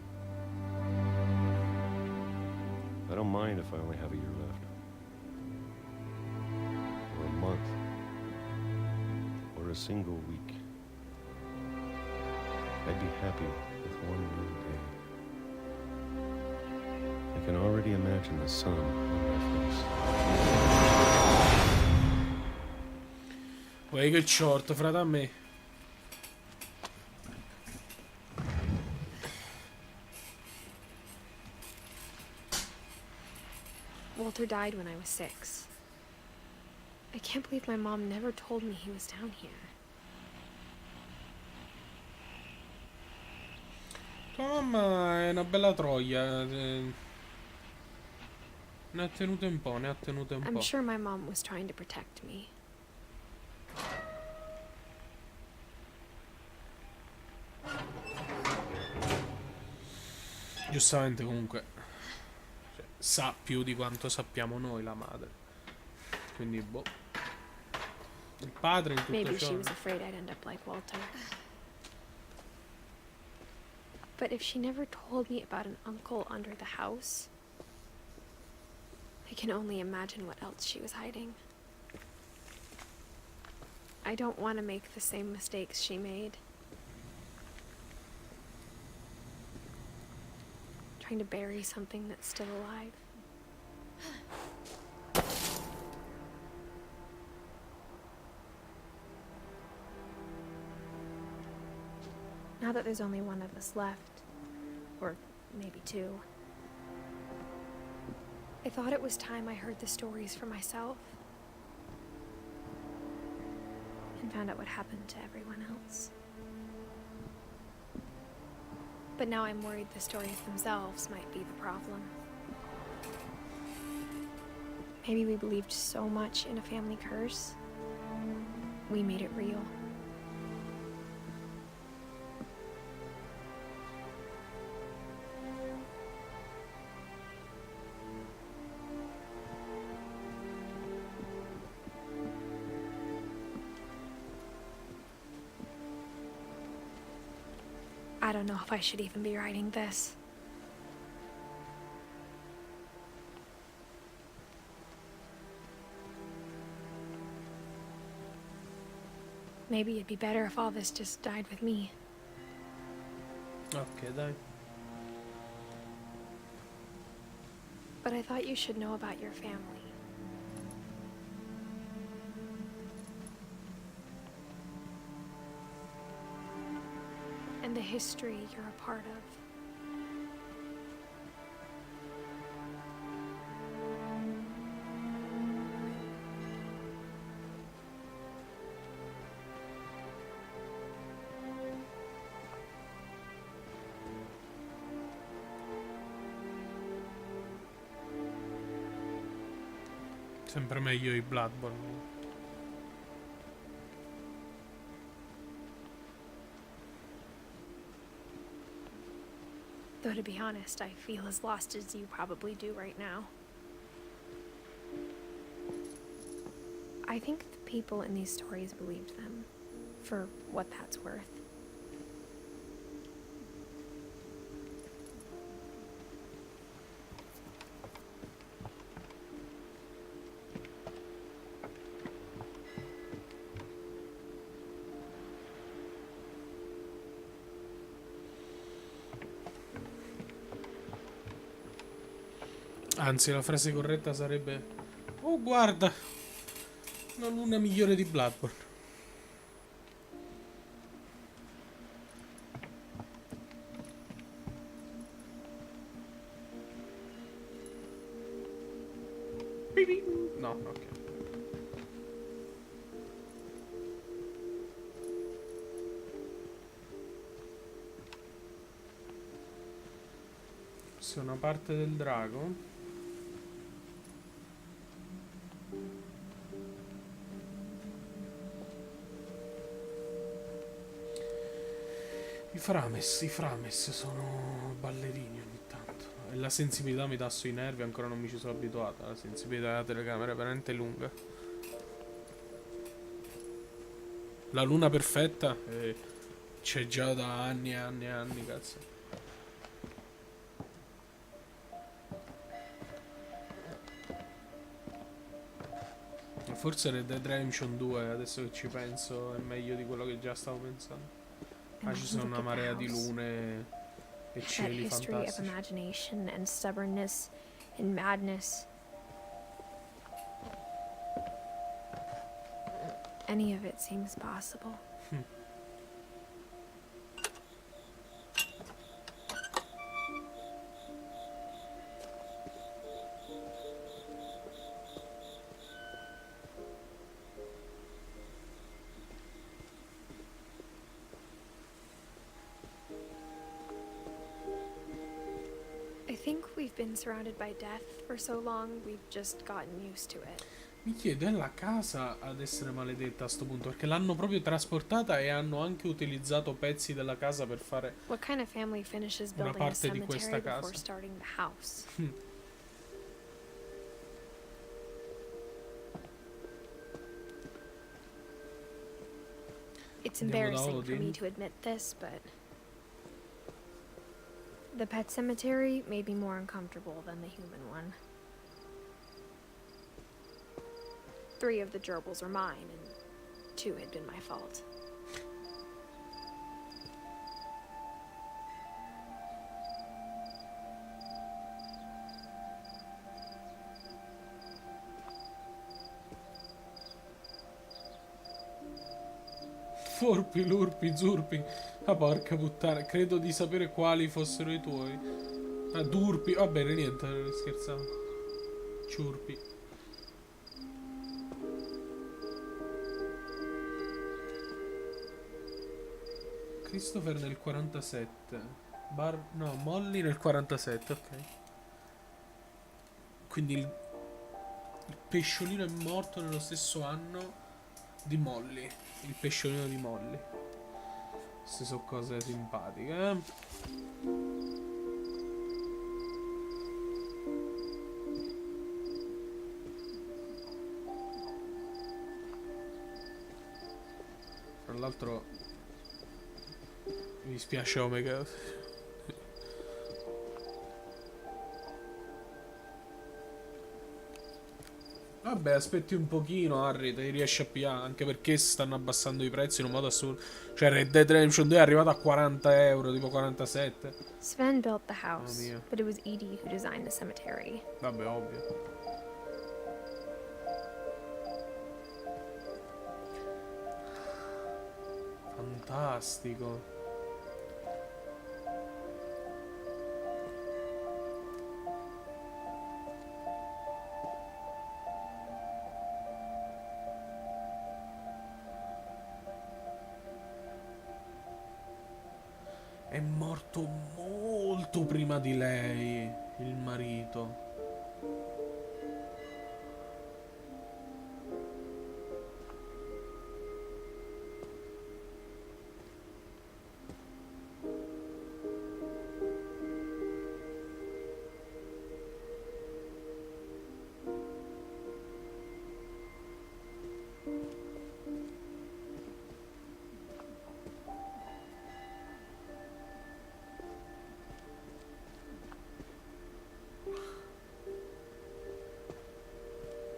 I don't mind if I only have a year left, or a month, or a single week. I'd be happy with one new day. I can already imagine the sun on my face. Vuoi che short, frate a me? Walter died when I was 6. I can't believe my mom never told me he was down here. Tua mamma è una bella troia. Ne ha tenute un po', ne ha tenute un I'm po'. sure my mom was trying to protect me. Giustamente comunque cioè, sa più di quanto sappiamo noi la madre. Quindi boh. Il padre in tutto Maybe ciò. she was afraid I'd end up like Walter. But if she never told me about an uncle under the house, I can only imagine what else she was hiding. I don't want to make the same mistakes she made. Trying to bury something that's still alive. Now that there's only one of us left, or maybe 2, I thought it was time I heard the stories for myself and found out what happened to everyone else. But now I'm worried the stories themselves might be the problem. Maybe we believed so much in a family curse, we made it real. I don't know if I should even be writing this. Maybe it'd be better if all this just died with me. Ok, dai. But I thought you should know about your family. And the history you're a part of. Sempre meglio i Bloodborne. Though to be honest, I feel as lost as you probably do right now. I think the people in these stories believed them, for what that's worth. Anzi, la frase corretta sarebbe: oh, guarda, una luna migliore di Bloodborne. No, ok. Questa è una parte del drago. I frames sono ballerini ogni tanto. E la sensibilità mi dà sui nervi, ancora non mi ci sono abituato. La sensibilità della telecamera è veramente lunga. La luna perfetta c'è già da anni e anni e anni, cazzo. Forse Red Dead Redemption 2, adesso che ci penso, è meglio di quello che già stavo pensando. Ah, ci sono una marea di lune e That cieli history of fantastici. imagination and stubbornness and madness. Any of it seems possible. I think we've been surrounded by death for so long, we've just gotten used to it. Mi chiedo, è la casa ad essere maledetta a sto punto? Perché l'hanno proprio trasportata e hanno anche utilizzato pezzi della casa per fare What kind of family finishes una building a parte di questa cemetery before casa. starting the house? It's Andiamo da embarrassing for me Odin. to admit this, but the pet cemetery made me more uncomfortable than the human one. 3 of the gerbils are mine, and 2 had been my fault. Forpi, lurpi, zurpi. Ah, porca puttana, credo di sapere quali fossero i tuoi. Ah, durpi, va bene, niente, scherzavo. Ciurpi. Christopher nel 47. No, Molly nel 47, ok. Quindi il pesciolino è morto nello stesso anno di Molly. Il pesciolino di Molly. Queste sono cose simpatiche, eh? Tra l'altro mi dispiace Omega. Vabbè, aspetti un pochino, Harry, te li riesci a pigliare, anche perché stanno abbassando i prezzi in un modo assurdo. Cioè, Red Dead Redemption 2 è arrivato a 40 euro, tipo 47. Sven built the Mamma house, mia. but it was Edie who designed the cemetery. Vabbè, ovvio. Fantastico. È morto molto prima di lei, il marito.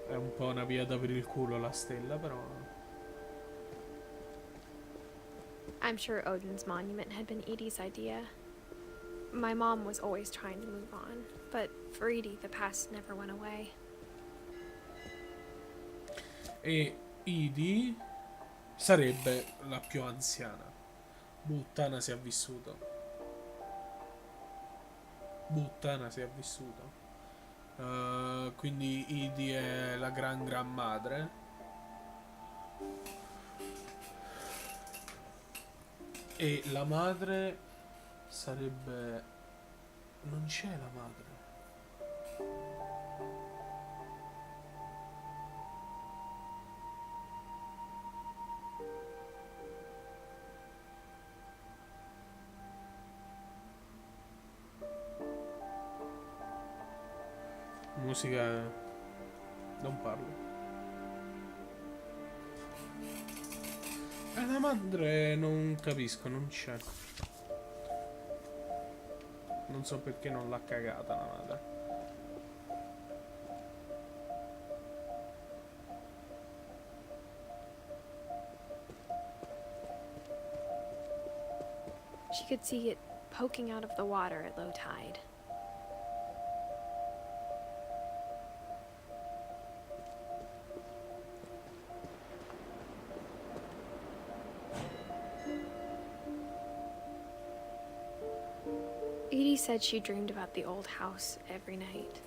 È un po' una via da per il culo la stella, però. I'm sure Odin's monument had been Edie's idea. My mom was always trying to move on, but for Edie, the past never went away. E Edie sarebbe la più anziana. Buttana si è vissuto. Buttana si è vissuto. Quindi Edie è la gran madre. E la madre sarebbe... Non c'è la madre. Musica... Non parlo. La madre non capisco, non c'è. Non so perché non l'ha cagata la madre. She could see it poking out of the water at low tide. Edie said she dreamed about the old house every night.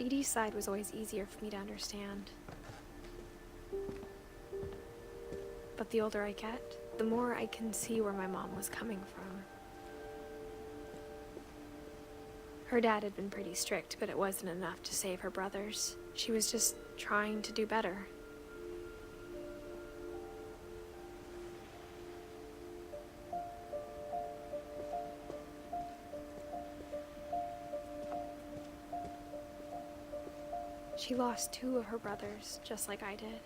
Edie's side was always easier for me to understand. But the older I get, the more I can see where my mom was coming from. Her dad had been pretty strict, but it wasn't enough to save her brothers. She was just trying to do better. She lost 2 of her brothers, just like I did.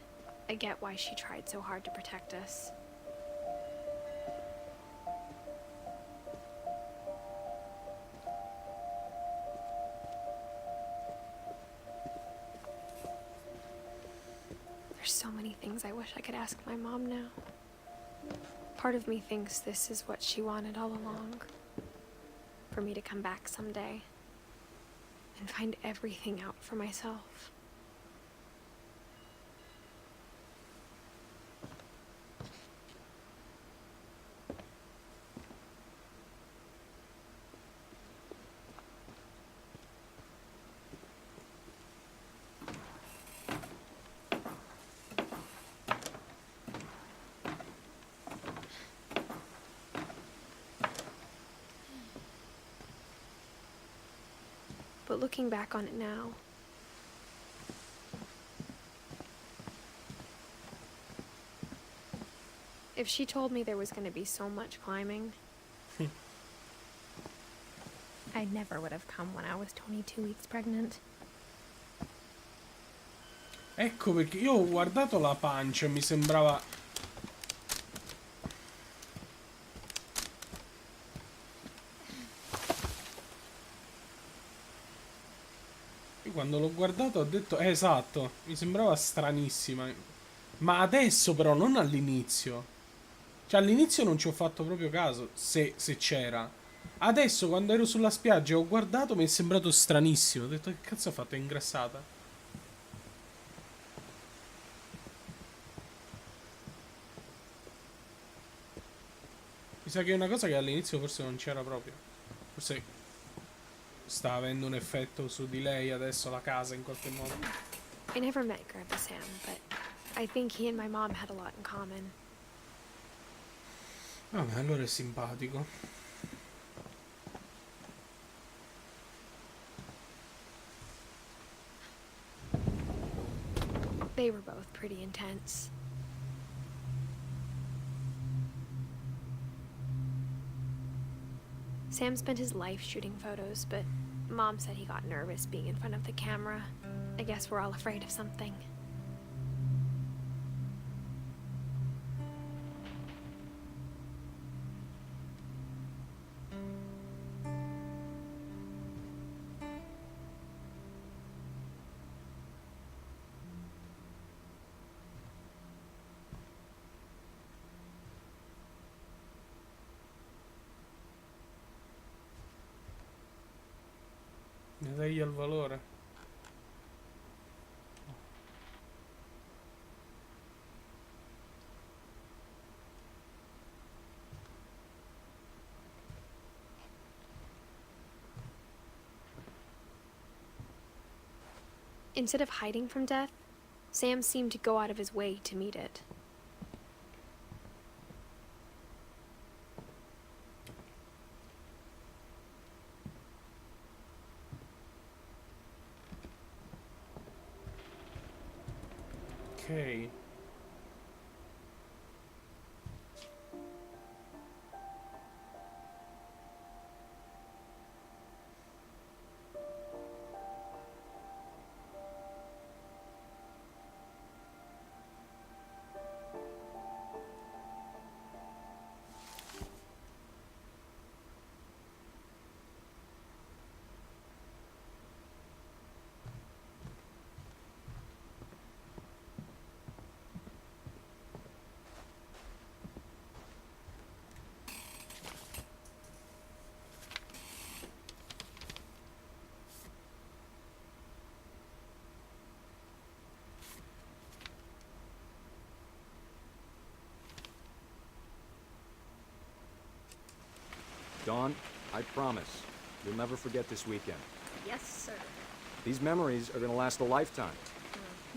I get why she tried so hard to protect us. There's so many things I wish I could ask my mom now. Part of me thinks this is what she wanted all along. For me to come back someday and find everything out for myself. But looking back on it now, if she told me there was going to be so much climbing, I never would have come when I was 22 weeks pregnant. Ecco perché io ho guardato la pancia, mi sembrava... Io quando l'ho guardato ho detto... esatto, mi sembrava stranissima. Ma adesso però, non all'inizio. Cioè all'inizio non ci ho fatto proprio caso, se c'era. Adesso quando ero sulla spiaggia e ho guardato mi è sembrato stranissimo. Ho detto che cazzo ha fatto, è ingrassata. Mi sa che è una cosa che all'inizio forse non c'era proprio. Forse sta avendo un effetto su di lei adesso la casa in qualche modo. I never met Grandpa Sam, but I think he and my mom had a lot in common. Vabbè, allora è simpatico. They were both pretty intense. Sam spent his life shooting photos, but Mom said he got nervous being in front of the camera. I guess we're all afraid of something. Ne dai al valore. Instead of hiding from death, Sam seemed to go out of his way to meet it. Ok. Dawn, I promise, you'll never forget this weekend. Yes, sir. These memories are gonna last a lifetime.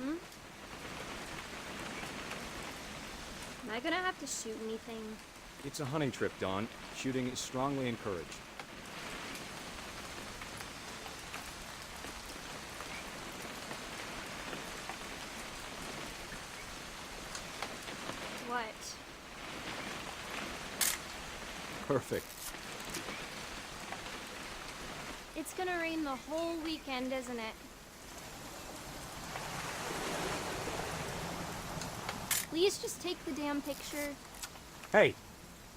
Am I gonna have to shoot anything? It's a hunting trip, Dawn. Shooting is strongly encouraged. What? Perfect. It's gonna rain the whole weekend, isn't it? Please just take the damn picture. Hey,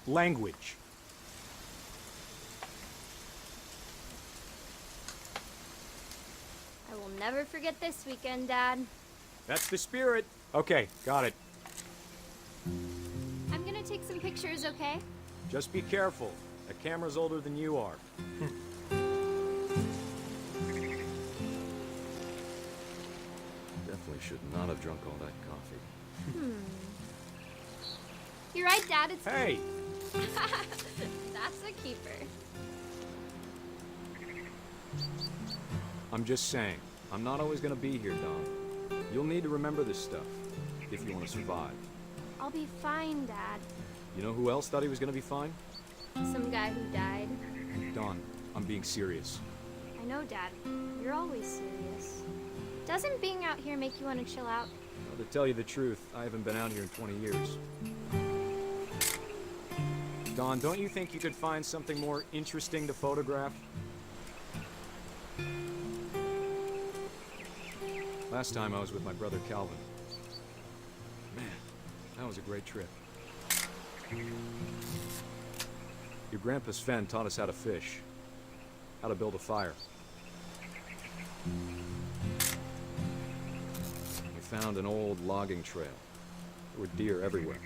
language. I will never forget this weekend, Dad. That's the spirit. Okay, got it. I'm gonna take some pictures, okay? Just be careful. That camera's older than you are. Definitely should not have drunk all that coffee. You're right, Dad. It's Hey! That's a keeper. I'm just saying, I'm not always gonna be here, Dawn. You'll need to remember this stuff, if you want to survive. I'll be fine, Dad. You know who else thought he was gonna be fine? Some guy who died. Dawn, I'm being serious. I know, Dad. You're always serious. Doesn't being out here make you want to chill out? Well, to tell you the truth, I haven't been out here in 20 years. Dawn, don't you think you could find something more interesting to photograph? Last time I was with my brother Calvin. Man, that was a great trip. Your grandpa Sven taught us how to fish, how to build a fire. We found an old logging trail. There were deer everywhere.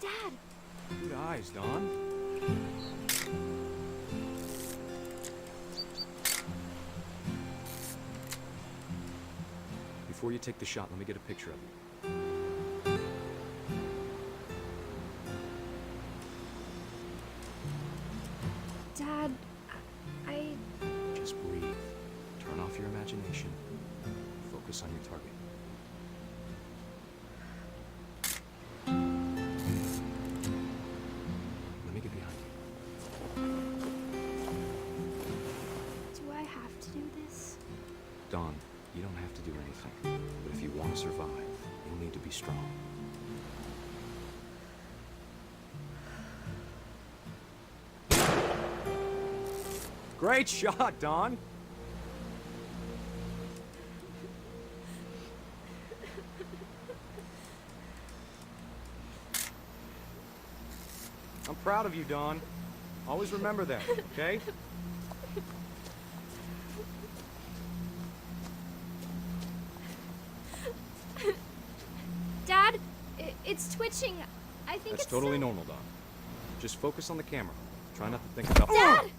Dad! Good eyes, Don. Before you take the shot, let me get a picture of you. Dad, I... Just breathe. Turn off your imagination. Focus on your target. Let me get behind you. Do I have to do this? Don, you don't have to do anything. But if you want to survive, you'll need to be strong. Great shot, Don! I'm proud of you, Don. Always remember that, okay? Dad, it's twitching. I think That's it's totally so- normal, Don. Just focus on the camera. Try not to think about... Dad!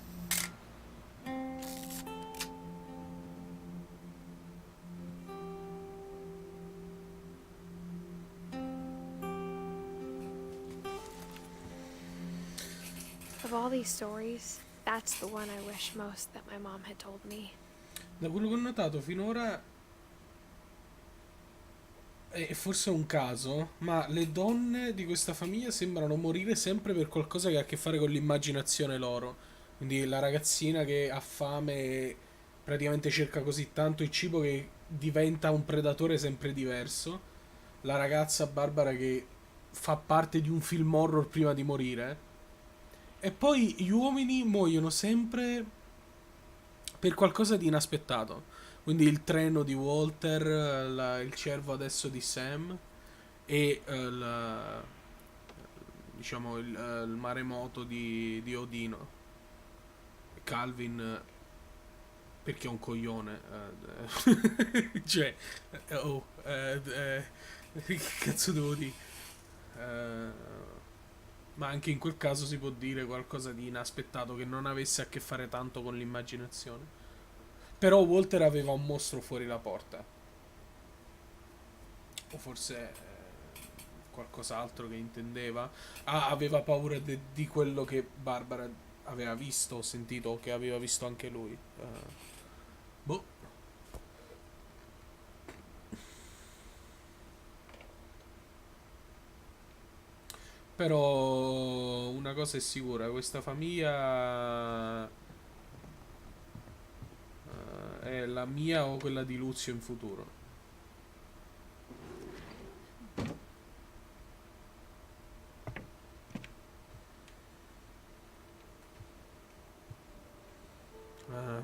Of all these stories, that's the one I wish most that my mom had told me. Da quello che ho notato finora, è forse un caso, ma le donne di questa famiglia sembrano morire sempre per qualcosa che ha a che fare con l'immaginazione loro. Quindi la ragazzina che ha fame e praticamente cerca così tanto il cibo che diventa un predatore sempre diverso. La ragazza Barbara che fa parte di un film horror prima di morire. E poi gli uomini muoiono sempre per qualcosa di inaspettato. Quindi il treno di Walter, il cervo adesso di Sam e diciamo il maremoto di Odino. Calvin perché è un coglione. Cioè, che cazzo devo dire? Ma anche in quel caso si può dire qualcosa di inaspettato che non avesse a che fare tanto con l'immaginazione. Però Walter aveva un mostro fuori la porta. O forse qualcos'altro che intendeva. Aveva paura di quello che Barbara aveva visto o sentito, o che aveva visto anche lui. Boh. Però una cosa è sicura, questa famiglia è la mia o quella di Luzio in futuro.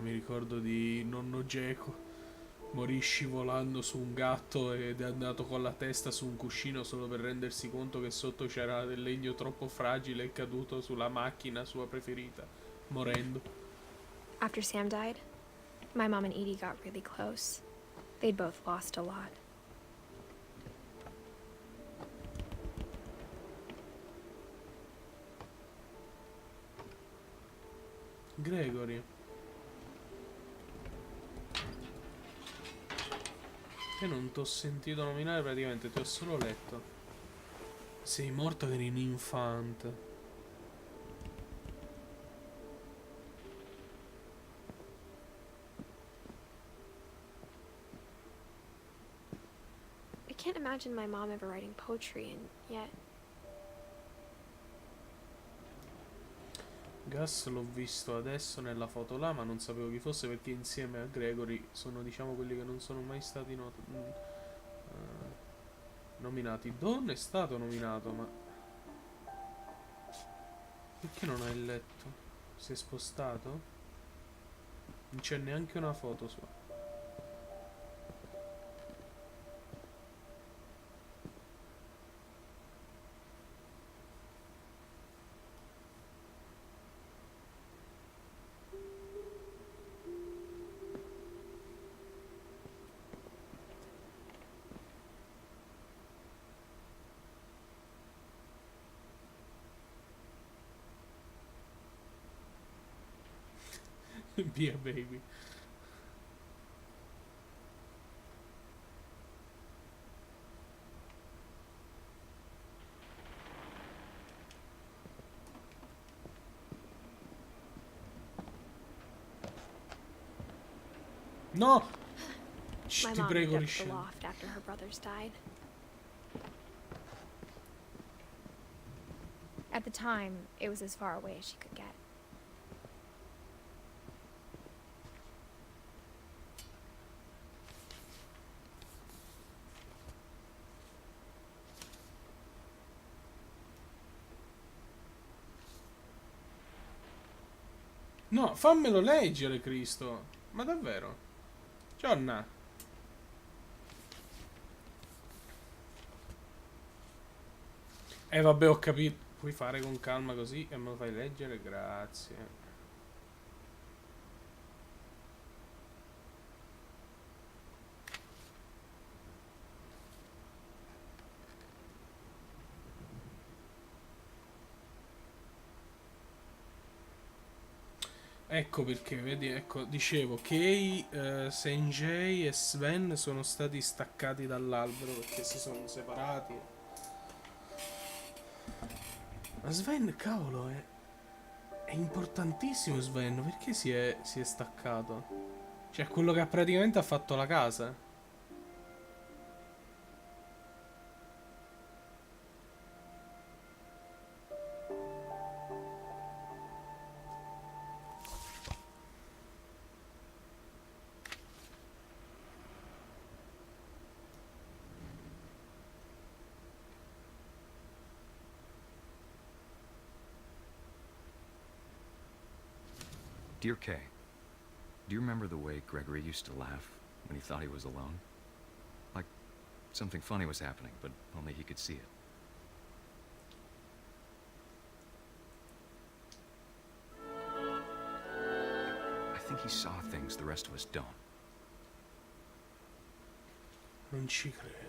Mi ricordo di nonno Geco. Morì scivolando su un gatto ed è andato con la testa su un cuscino solo per rendersi conto che sotto c'era del legno troppo fragile e è caduto sulla macchina sua preferita, morendo. After Sam died, my mom and Edie got really close. They'd both lost a lot. Gregory. Io non t'ho sentito nominare praticamente, ti ho solo letto. Sei morto che eri un infante. I can't imagine my mom ever writing poetry, and yet... Gus l'ho visto adesso nella foto là, ma non sapevo chi fosse perché insieme a Gregory sono diciamo quelli che non sono mai stati nominati. Don è stato nominato, ma perché non ha il letto? Si è spostato? Non c'è neanche una foto sua. Via baby. No! Shh, My ti mom prego, moved up to the riscendi. loft after her brothers died. At the time, it was as far away as she could get. No, fammelo leggere, Cristo. Ma davvero? Gionna. Vabbè, ho capito. Puoi fare con calma così e me lo fai leggere? Grazie. Ecco perché, vedi, ecco, dicevo, Kay, Sanjay e Sven sono stati staccati dall'albero perché si sono separati. Ma Sven, cavolo, è importantissimo Sven, perché si è staccato? Cioè, quello che praticamente ha fatto la casa. Dear Kay, do you remember the way Gregory used to laugh when he thought he was alone? Like something funny was happening, but only he could see it. I think he saw things the rest of us don't. Non ci credo.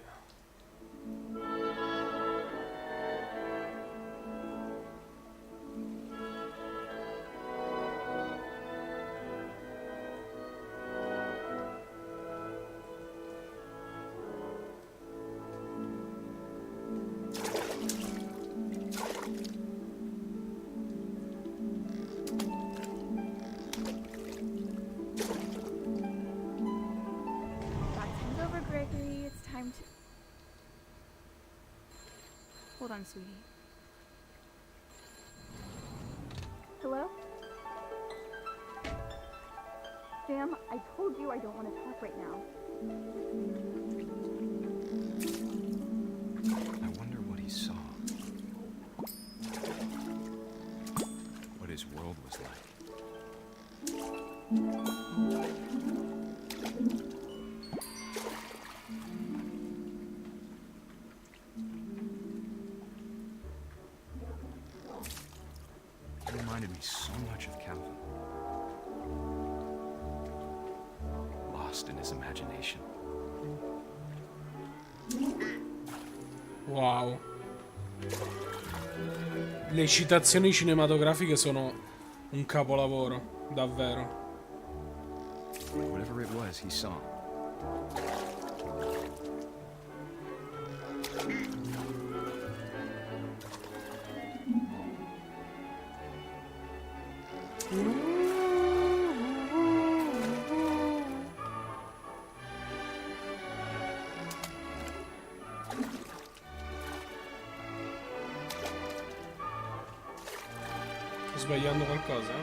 That's over, Gregory. It's time to... Hold on, sweetie. Hello? Sam, I told you I don't want to talk right now. I wonder what he saw. What his world was like. It reminded me so much of Calvin. Lost in his imagination. Wow. Le citazioni cinematografiche sono un capolavoro, davvero. Whatever it was he saw. Sto sbagliando qualcosa?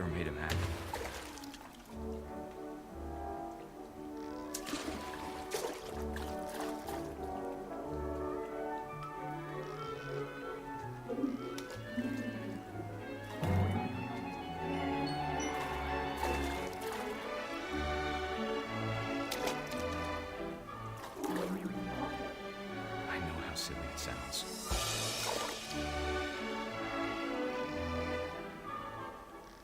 sure made him happy. I know how silly it sounds.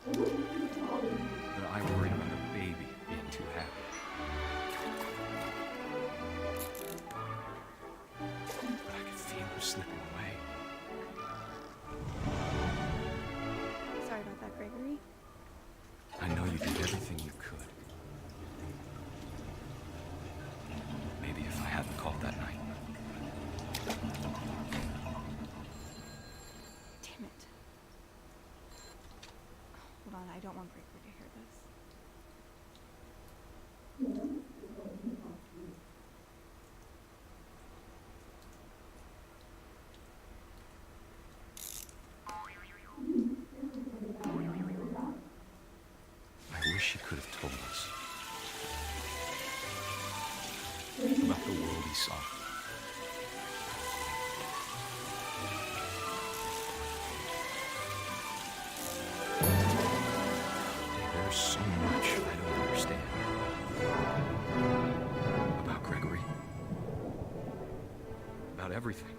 But I worried about a baby being too happy. But I could feel him slipping away. Sorry about that, Gregory. I know you did everything you could. Maybe if I hadn't called that night. Damn it. Hold on, I don't want Gregory to hear this. I wish he could have told us about the world he saw. There's so much I don't understand about Gregory, about everything.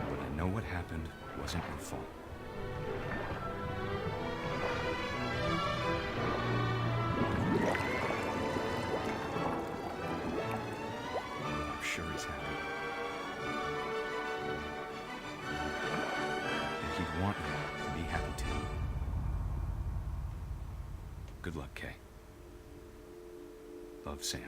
But I know what happened wasn't your fault. I'm sure he's happy. And he'd want you to be happy too. Good luck, Kay. Love, Sam.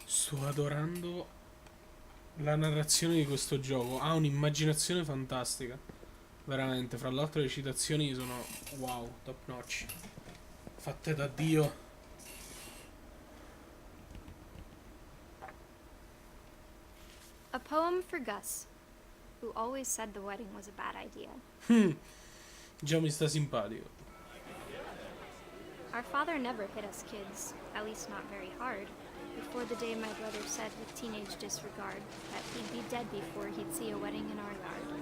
Sto adorando la narrazione di questo gioco. Ha un'immaginazione fantastica. Veramente, fra l'altro le citazioni sono wow, top notch. Fatte da Dio. A poem for Gus, who always said the wedding was a bad idea. Già mi sta simpatico. Our father never hit us kids, at least not very hard, before the day my brother said with teenage disregard that he'd be dead before he'd see a wedding in our yard.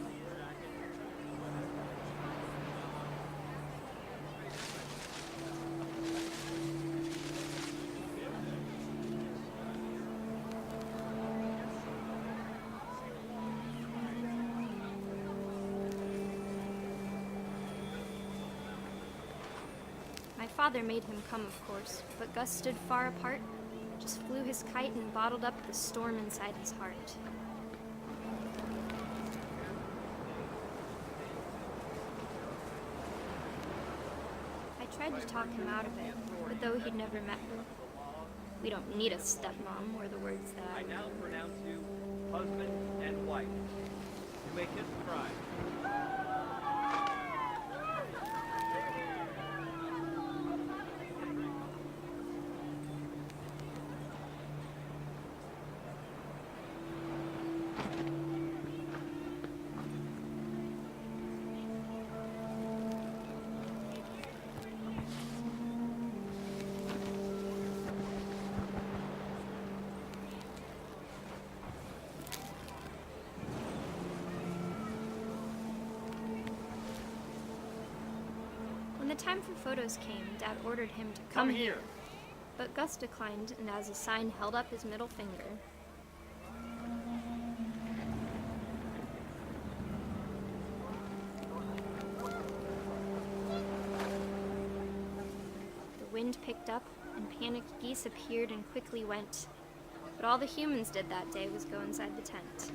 My father made him come, of course, but Gus stood far apart, just flew his kite and bottled up the storm inside his heart. I tried to talk him out of it, but though he'd never met her, we don't need a stepmom, were the words that I now pronounce you husband and wife. You may kiss the bride. When the time for photos came, Dad ordered him to come here. But Gus declined, and as a sign held up his middle finger. The wind picked up, and panicked geese appeared and quickly went. But all the humans did that day was go inside the tent.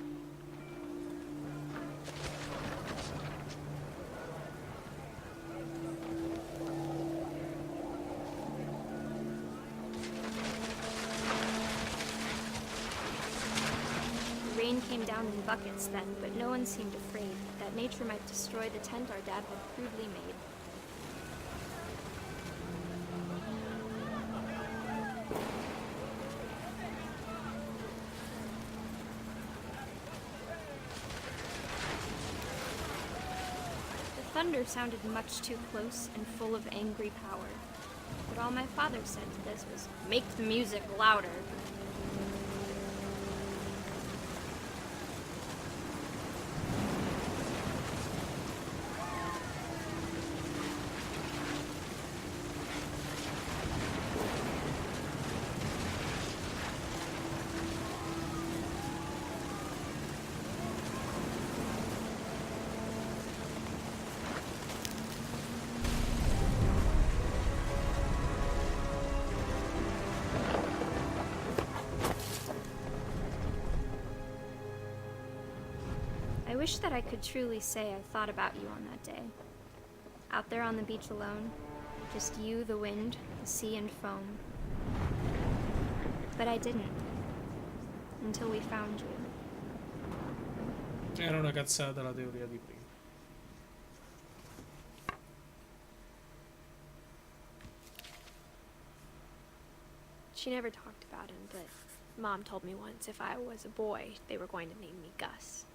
drowned in buckets then, but no one seemed afraid that nature might destroy the tent our dad had crudely made. The thunder sounded much too close and full of angry power. But all my father said to this was, "Make the music louder." I wish that I could truly say I thought about you on that day. Out there on the beach alone, just you, the wind, the sea, and foam. But I didn't. Until we found you. Era una cazzata la teoria di prima. She never talked about him, but Mom told me once if I was a boy, they were going to name me Gus.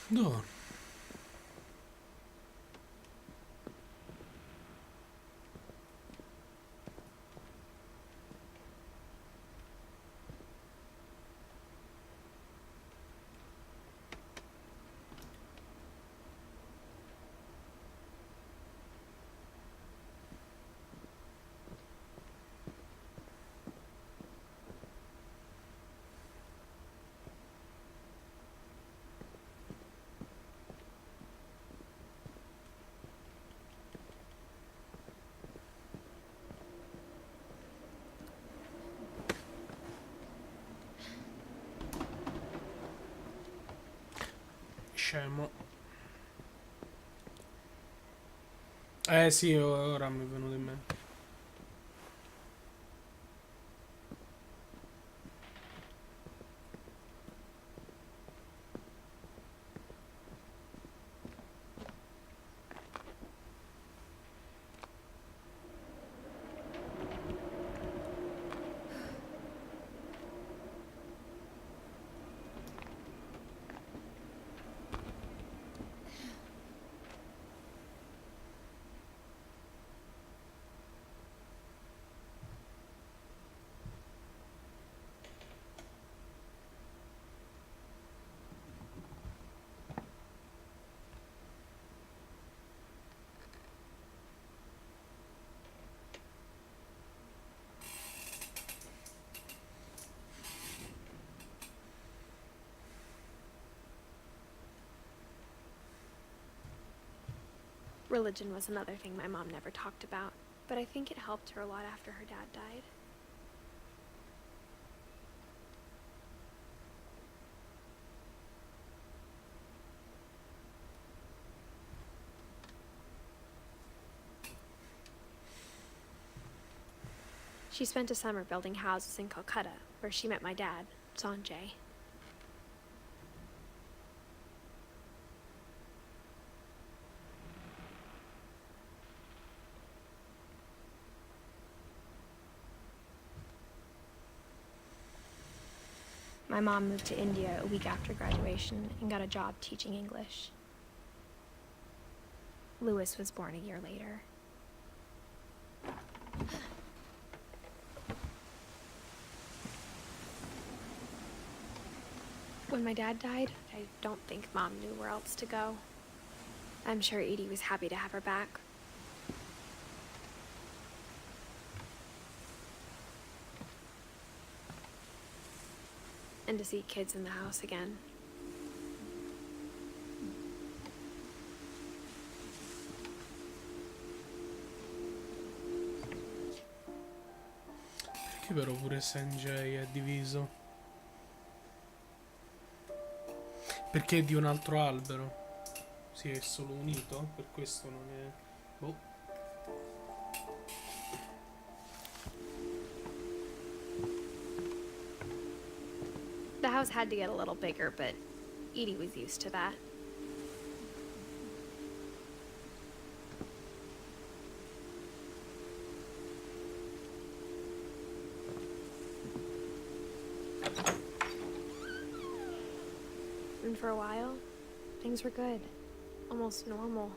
No. Scemo. Sì, ora mi è venuto in mente. Religion was another thing my mom never talked about, but I think it helped her a lot after her dad died. She spent a summer building houses in Calcutta, where she met my dad, Sanjay. My mom moved to India a week after graduation and got a job teaching English. Louis was born a year later. When my dad died, I don't think Mom knew where else to go. I'm sure Edie was happy to have her back. And to see kids in the house again. Perché però pure Sanjay è diviso? Perché è di un altro albero? si è solo unito, per questo non è... Boh. The house had to get a little bigger, but Edie was used to that. And for a while, things were good. Almost normal.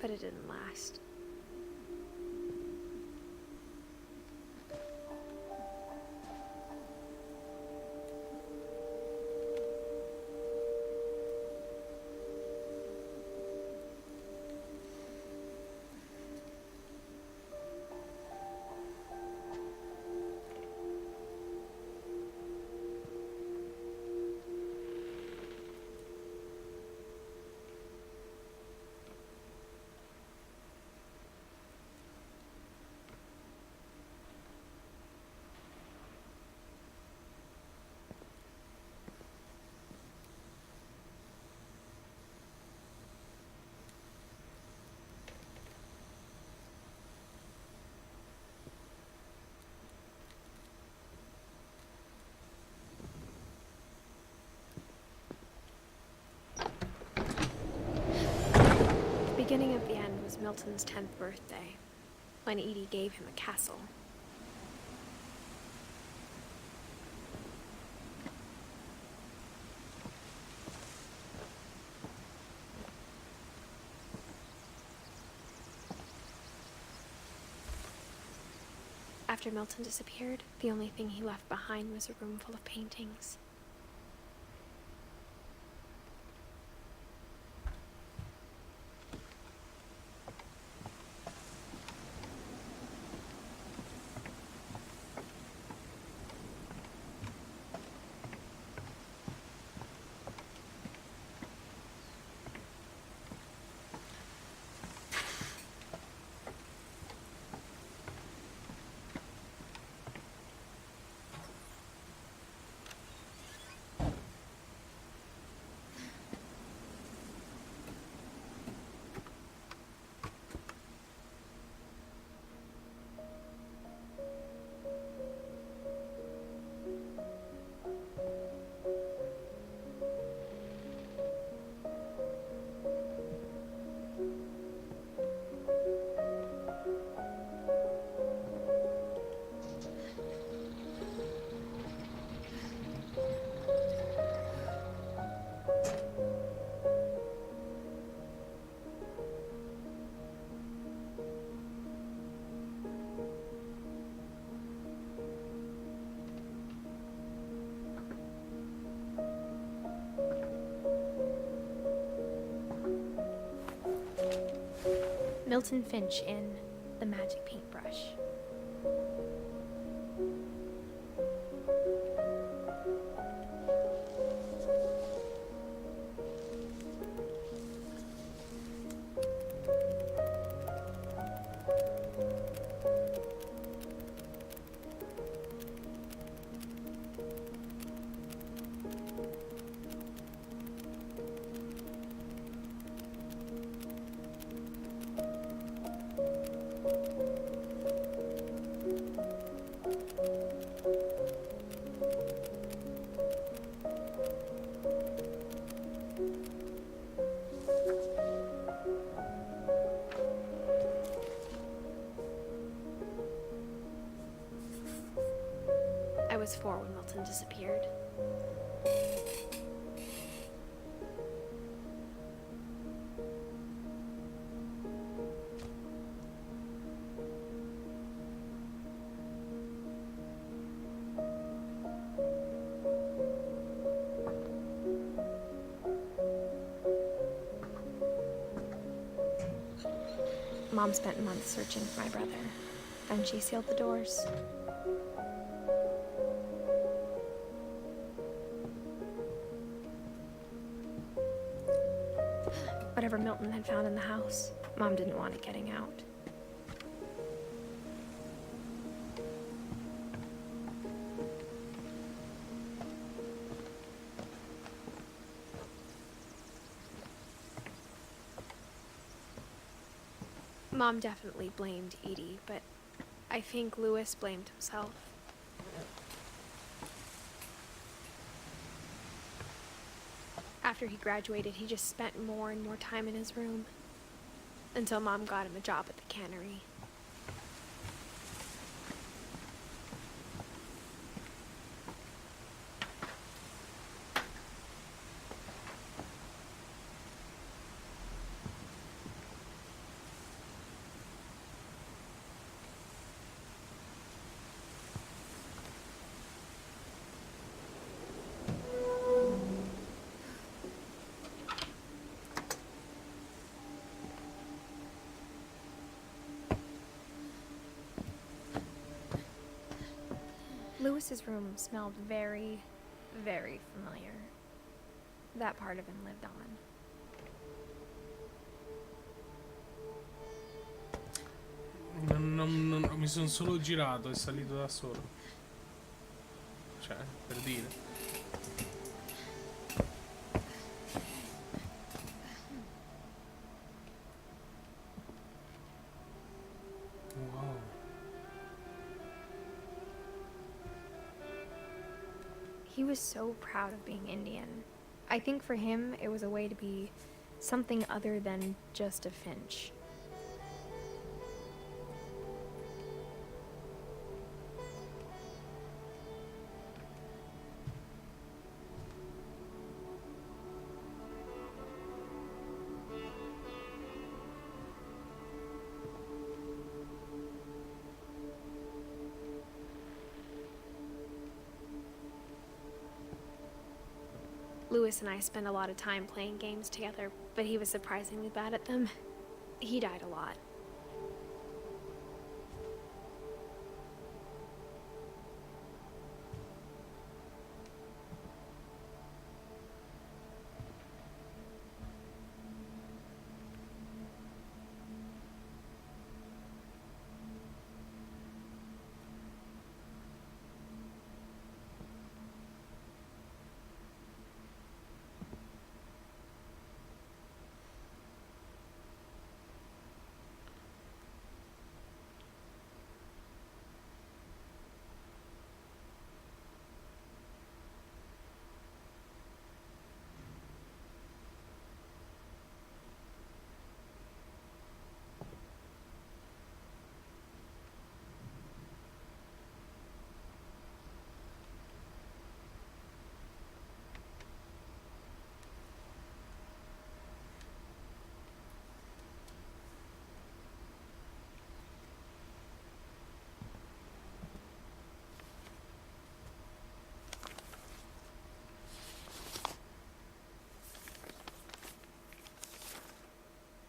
But it didn't last. The beginning of the end was Milton's 10th birthday, when Edie gave him a castle. After Milton disappeared, the only thing he left behind was a room full of paintings. Milton Finch in The Magic Paintbrush. I was 4 when Milton disappeared. Mom spent months searching for my brother. Then she sealed the doors. Whatever Milton had found in the house, Mom didn't want it getting out. Mom definitely blamed Edie, but I think Lewis blamed himself. After he graduated, he just spent more and more time in his room, until Mom got him a job at the cannery. Lewis's room smelled very, very familiar. That part of him lived on. Mi sono solo girato e salito da solo. Cioè, per dire. Wow. He was so proud of being Indian. I think for him, it was a way to be something other than just a Finch. Lewis and I spent a lot of time playing games together, but he was surprisingly bad at them. He died a lot.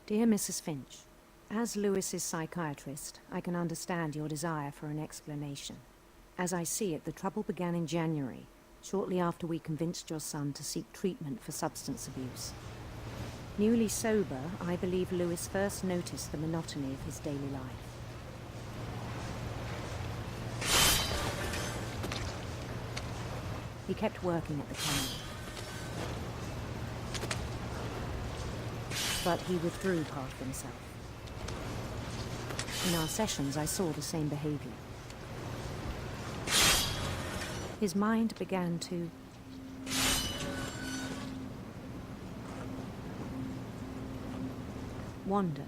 Dear Mrs. Finch, as Lewis's psychiatrist, I can understand your desire for an explanation. As I see it, the trouble began in January, shortly after we convinced your son to seek treatment for substance abuse. Newly sober, I believe Lewis first noticed the monotony of his daily life. He kept working at the cannery. But he withdrew part of himself. In our sessions, I saw the same behavior. His mind began to wander.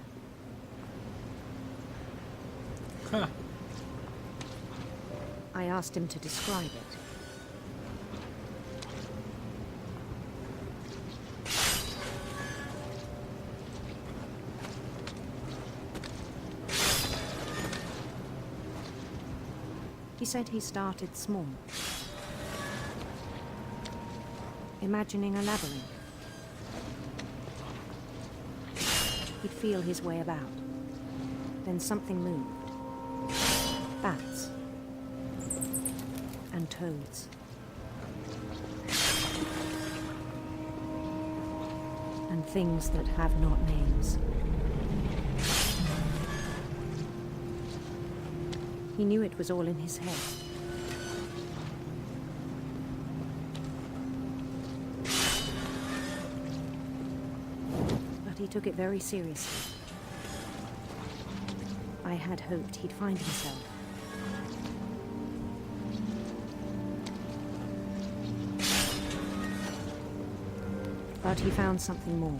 Huh. I asked him to describe it. He said he started small, imagining a labyrinth. He'd feel his way about. Then something moved. Bats. And toads. And things that have not names. He knew it was all in his head. But he took it very seriously. I had hoped he'd find himself. But he found something more.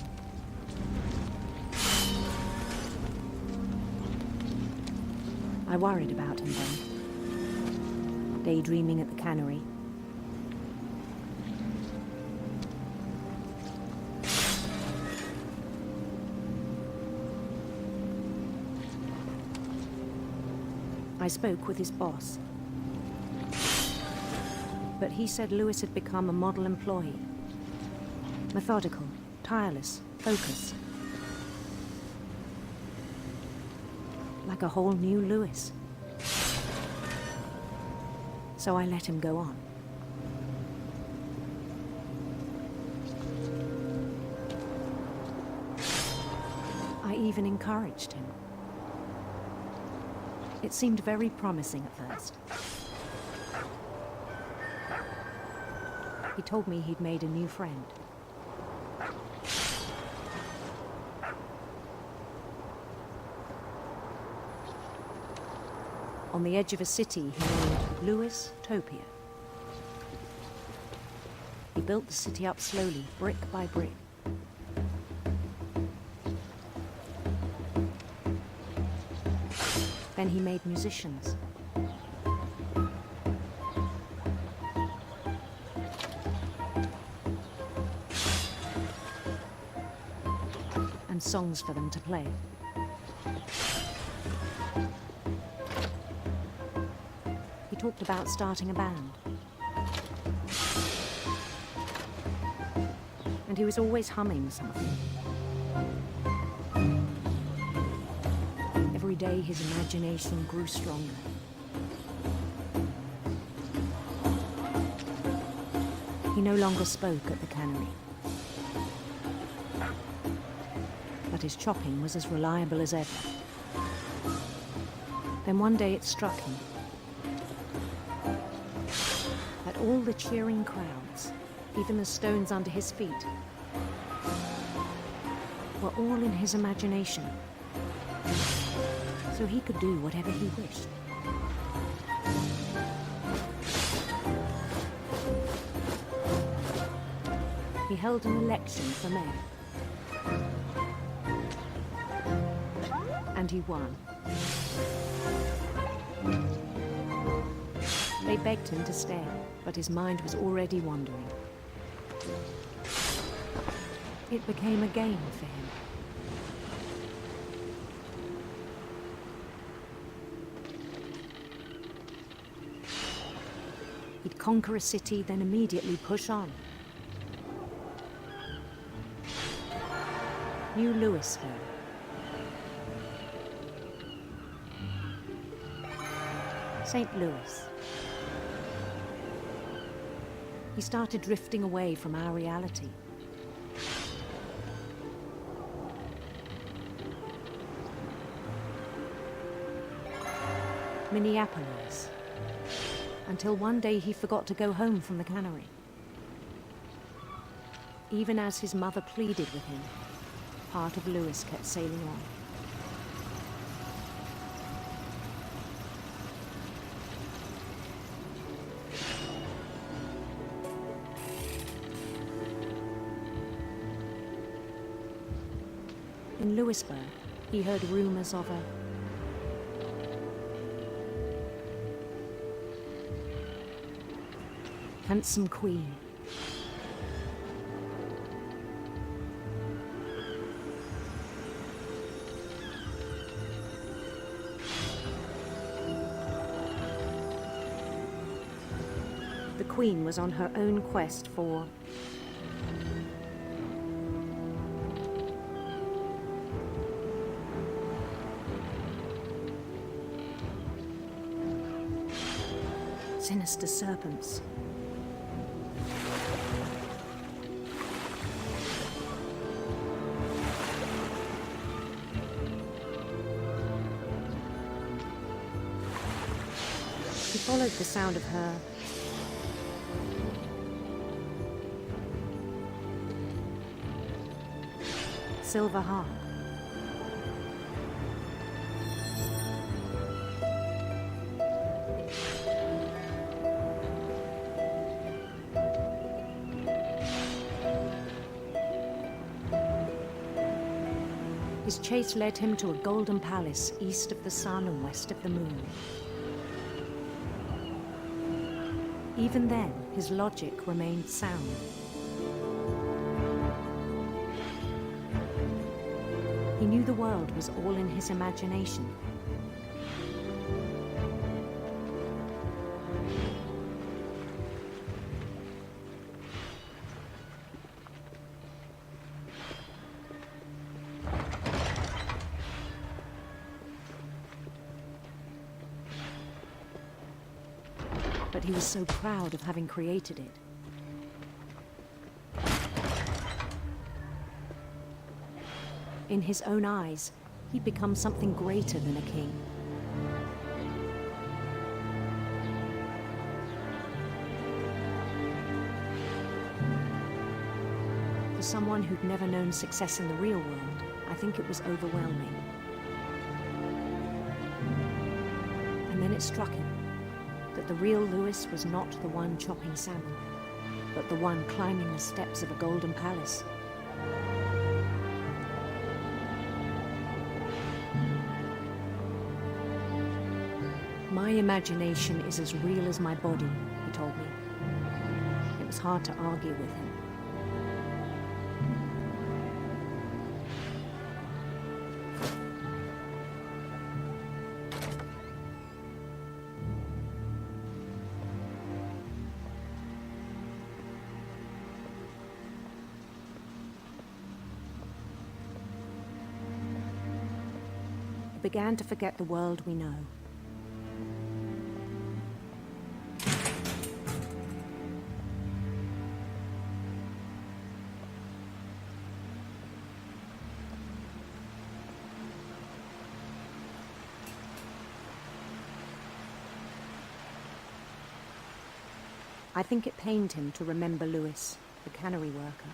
I worried about him then, daydreaming at the cannery. I spoke with his boss, but he said Lewis had become a model employee. Methodical, tireless, focused. Like a whole new Lewis. So I let him go on. I even encouraged him. It seemed very promising at first. He told me he'd made a new friend. On the edge of a city he named Lewis Topia. He built the city up slowly, brick by brick. Then he made musicians. And songs for them to play. He talked about starting a band. And he was always humming something. Every day his imagination grew stronger. He no longer spoke at the cannery. But his chopping was as reliable as ever. Then one day it struck him that all the cheering crowds, even the stones under his feet, were all in his imagination. So he could do whatever he wished. He held an election for mayor. And he won. They begged him to stay, but his mind was already wandering. It became a game for him. He'd conquer a city, then immediately push on. New Louisville. St. Louis. He started drifting away from our reality. Minneapolis. Until one day he forgot to go home from the cannery. Even as his mother pleaded with him, part of Lewis kept sailing on. In Louisburg, he heard rumors of a handsome queen. The queen was on her own quest for sinister serpents. He followed the sound of her silver harp. His chase led him to a golden palace east of the sun and west of the moon. Even then, his logic remained sound. He knew the world was all in his imagination. But he was so proud of having created it. In his own eyes, he'd become something greater than a king. For someone who'd never known success in the real world, I think it was overwhelming. And then it struck him that the real Lewis was not the one chopping salmon, but the one climbing the steps of a golden palace. My imagination is as real as my body, he told me. It was hard to argue with him. I began to forget the world we know. I think it pained him to remember Lewis, the cannery worker.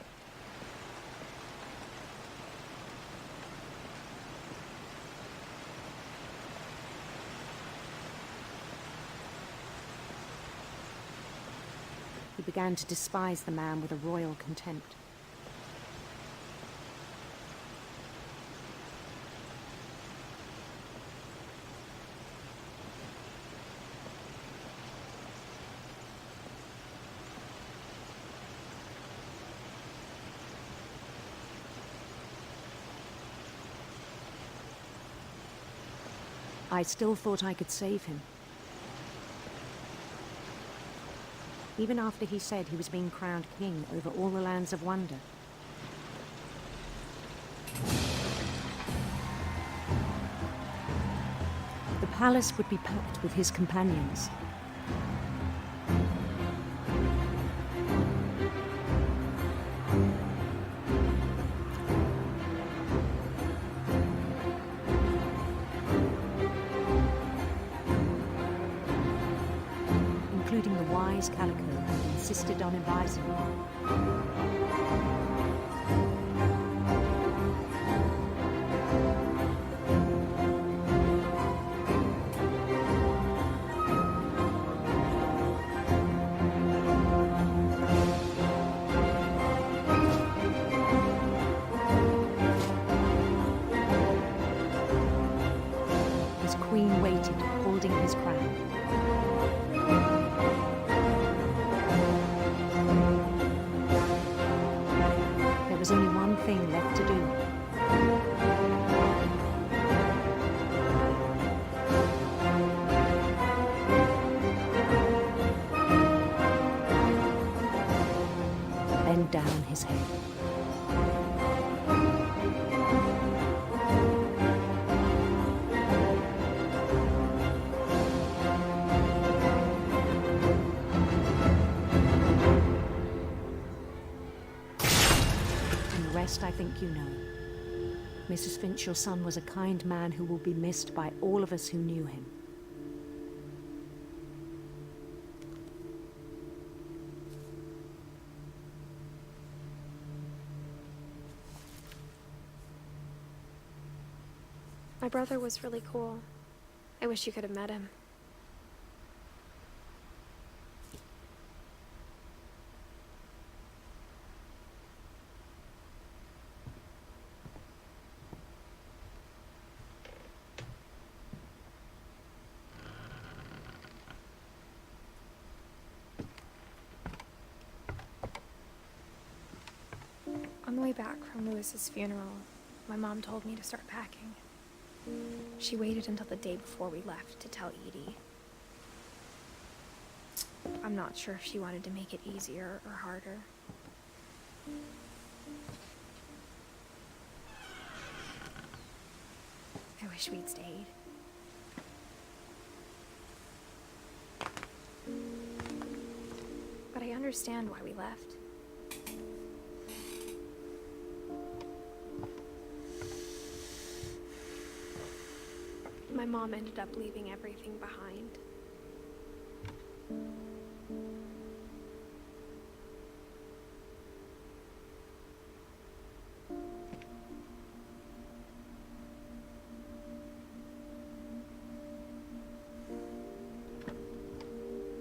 He began to despise the man with a royal contempt. I still thought I could save him. Even after he said he was being crowned king over all the lands of wonder. The palace would be packed with his companions. Including the wise Calico who insisted on advising him. His queen waited, holding his crown. There was only one thing left to do. Bend down his head. trust I think you know. Mrs. Finch, your son was a kind man who will be missed by all of us who knew him. My brother was really cool. I wish you could have met him. On the way back from Lewis's funeral, my mom told me to start packing. She waited until the day before we left to tell Edie. I'm not sure if she wanted to make it easier or harder. I wish we'd stayed. But I understand why we left. My mom ended up leaving everything behind.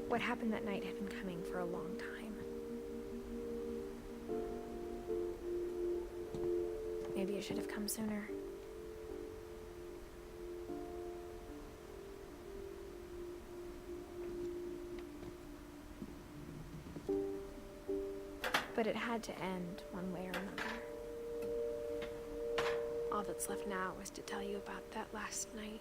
What happened that night had been coming for a long time. Maybe it should have come sooner. But it had to end one way or another. All that's left now is to tell you about that last night.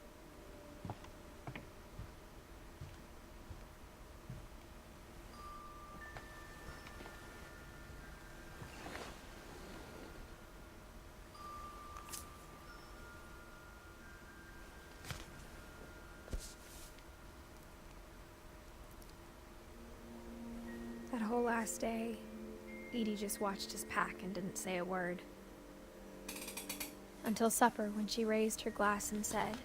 That whole last day, Edie just watched us pack and didn't say a word. Until supper, when she raised her glass and said,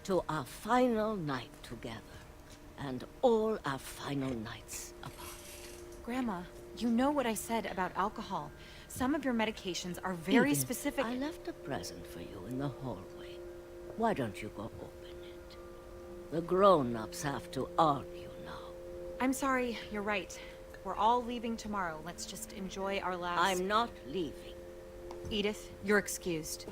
"To our final night together, and all our final nights apart." Grandma, you know what I said about alcohol. Some of your medications are very Edith, specific. I left a present for you in the hallway. Why don't you go open it? The grown-ups have to argue now. I'm sorry, you're right. We're all leaving tomorrow. Let's just enjoy our last... I'm not leaving. Edith, you're excused.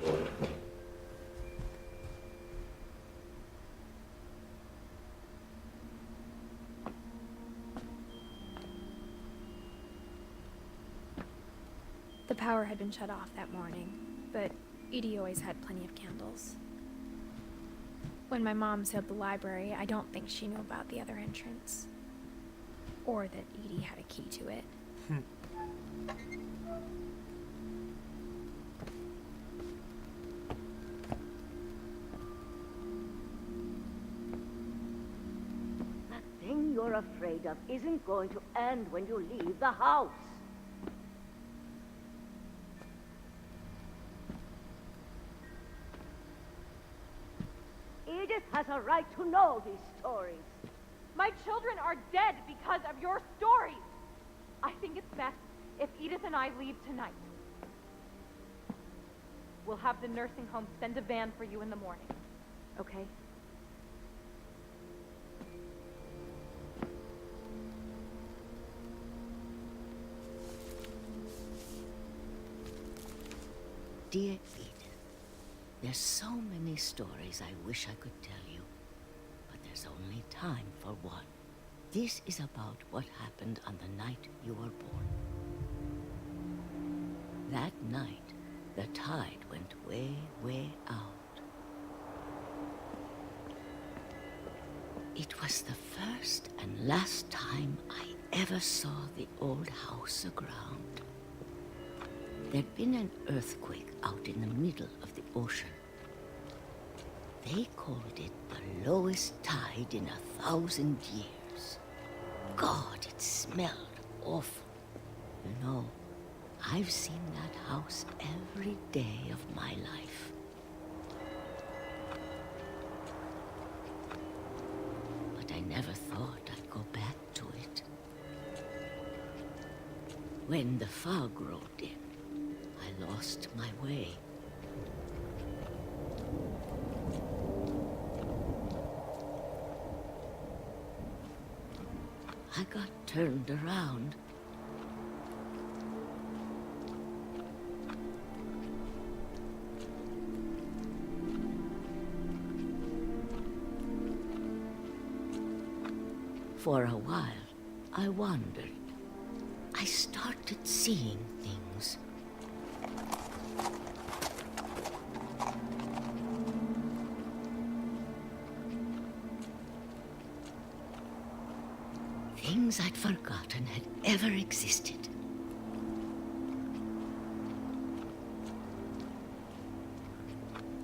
the power had been shut off that morning, but Edie always had plenty of candles. When my mom sealed the library, I don't think she knew about the other entrance. Or that Edie had a key to it. That thing you're afraid of isn't going to end when you leave the house. Edith has a right to know these stories. My children are dead because of your stories. I think it's best if Edith and I leave tonight. We'll have the nursing home send a van for you in the morning, okay? Dear Edith, there's so many stories I wish I could tell you, but there's only time for one. This is about what happened on the night you were born. That night, the tide went way, way out. It was the first and last time I ever saw the old house aground. There'd been an earthquake out in the middle of the ocean. They called it the lowest tide in 1,000 years. God, it smelled awful. You know, I've seen that house every day of my life. But I never thought I'd go back to it. When the fog rolled in, I lost my way. I got turned around. For a while, I wandered. I started seeing things. Things I'd forgotten had ever existed.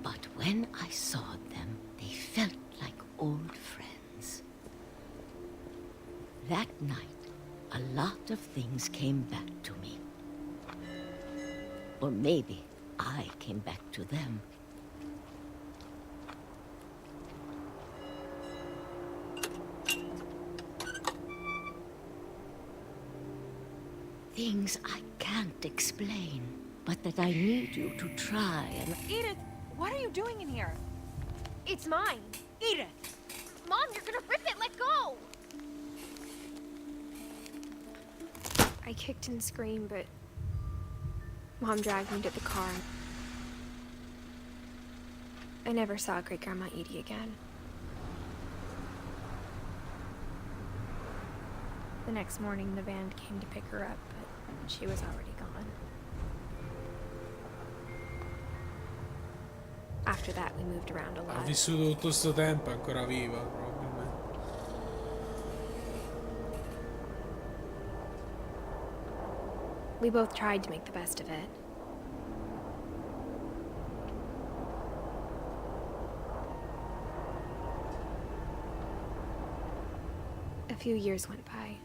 But when I saw them, they felt like old friends. That night, a lot of things came back to me. Or maybe I came back to them. Things I can't explain, but that I need you to try and... Edith, what are you doing in here? It's mine. Edith! Mom, you're gonna rip it! Let go! I kicked and screamed, but Mom dragged me to the car. I never saw Great-Grandma Edie again. The next morning, the van came to pick her up, but she was already gone. After that, we moved around a Ha lot. vissuto tutto sto tempo, è ancora viva, probabilmente. We both tried to make the best of it. A few years went by.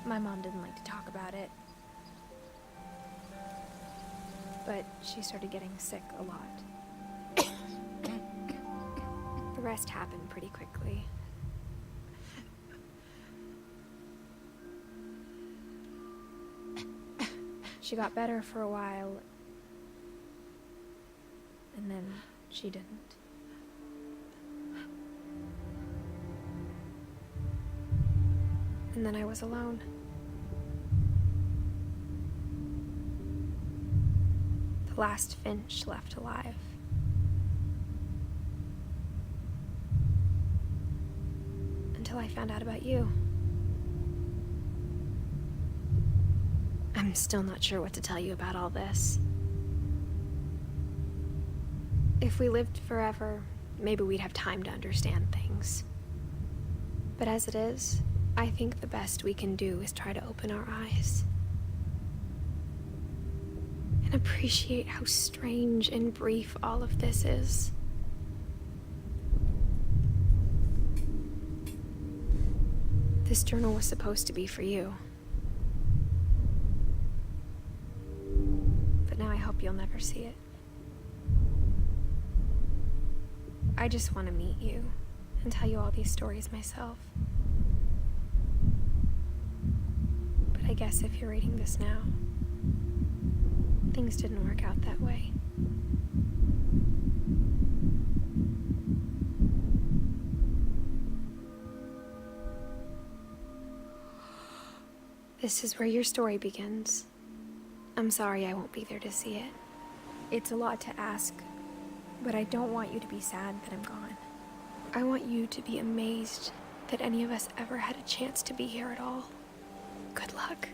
My mom didn't like to talk about it. But she started getting sick a lot. The rest happened pretty quickly. She got better for a while, and then she didn't. And then I was alone. The last Finch left alive. Until I found out about you. I'm still not sure what to tell you about all this. If we lived forever, maybe we'd have time to understand things. But as it is, I think the best we can do is try to open our eyes. And appreciate how strange and brief all of this is. This journal was supposed to be for you. But now I hope you'll never see it. I just want to meet you and tell you all these stories myself. But I guess if you're reading this now, things didn't work out that way. This is where your story begins. I'm sorry I won't be there to see it. It's a lot to ask, but I don't want you to be sad that I'm gone. I want you to be amazed that any of us ever had a chance to be here at all. Good luck.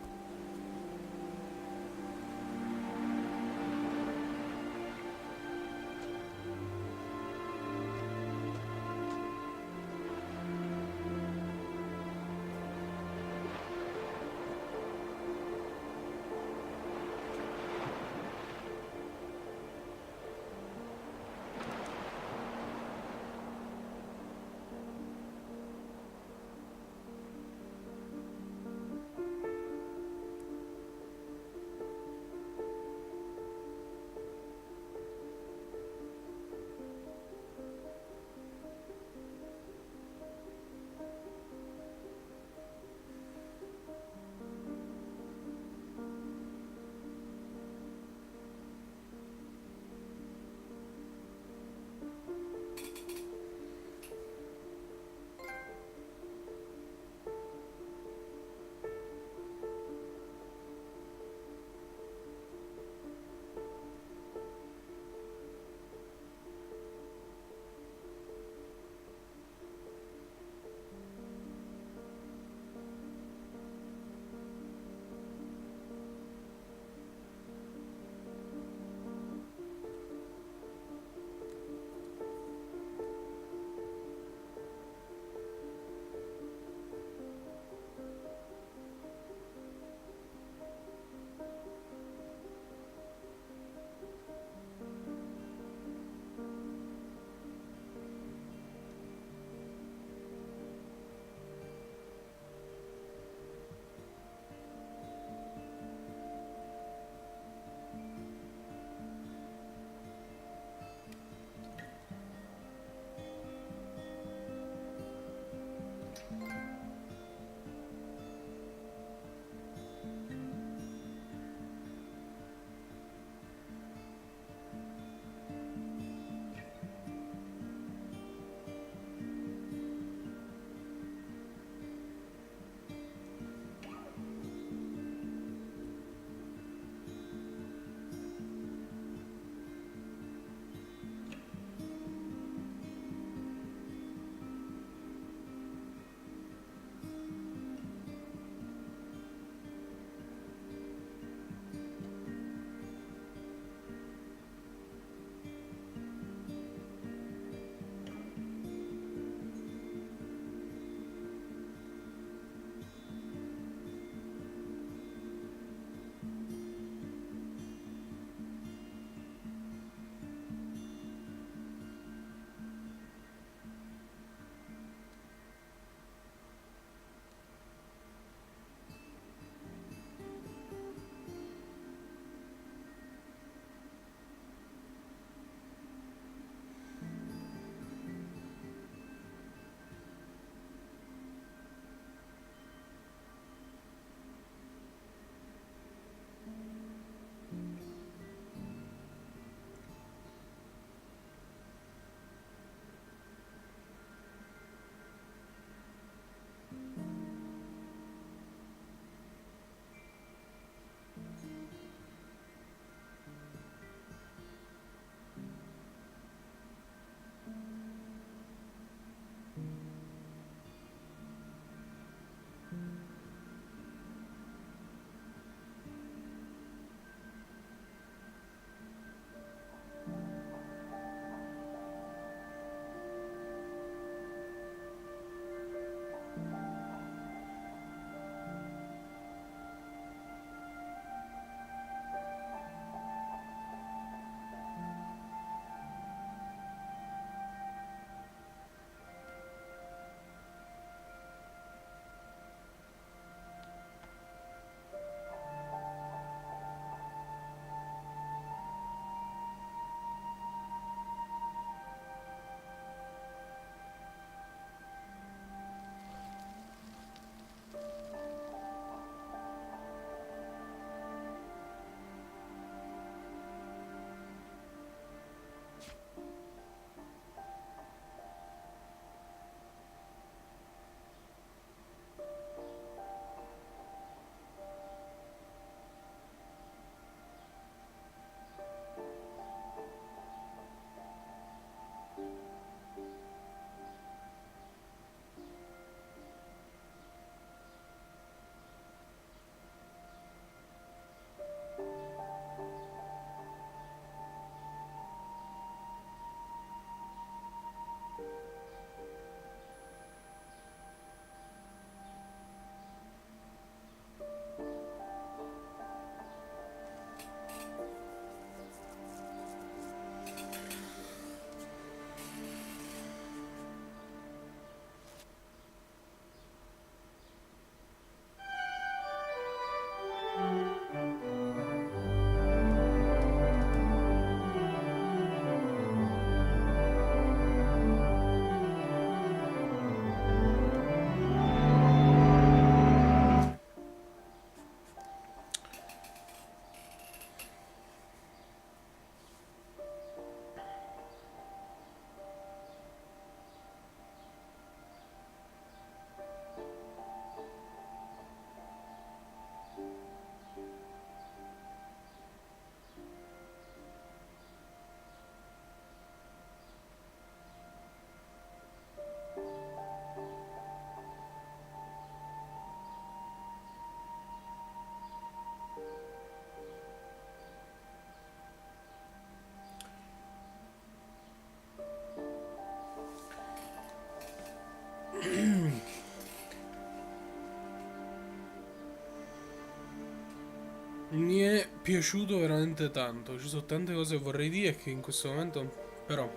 Mi è piaciuto veramente tanto. Ci sono tante cose che vorrei dire che in questo momento, però,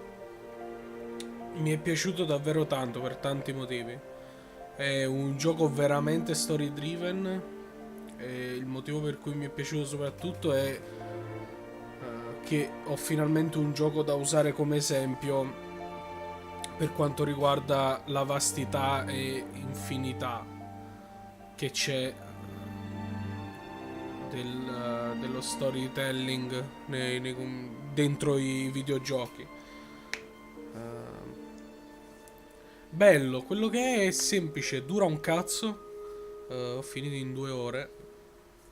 mi è piaciuto davvero tanto per tanti motivi. È un gioco veramente story driven. E il motivo per cui mi è piaciuto soprattutto è che ho finalmente un gioco da usare come esempio per quanto riguarda la vastità e infinità che c'è dello storytelling dentro i videogiochi. Bello, quello che è semplice, dura un cazzo. Ho finito in 2 ore,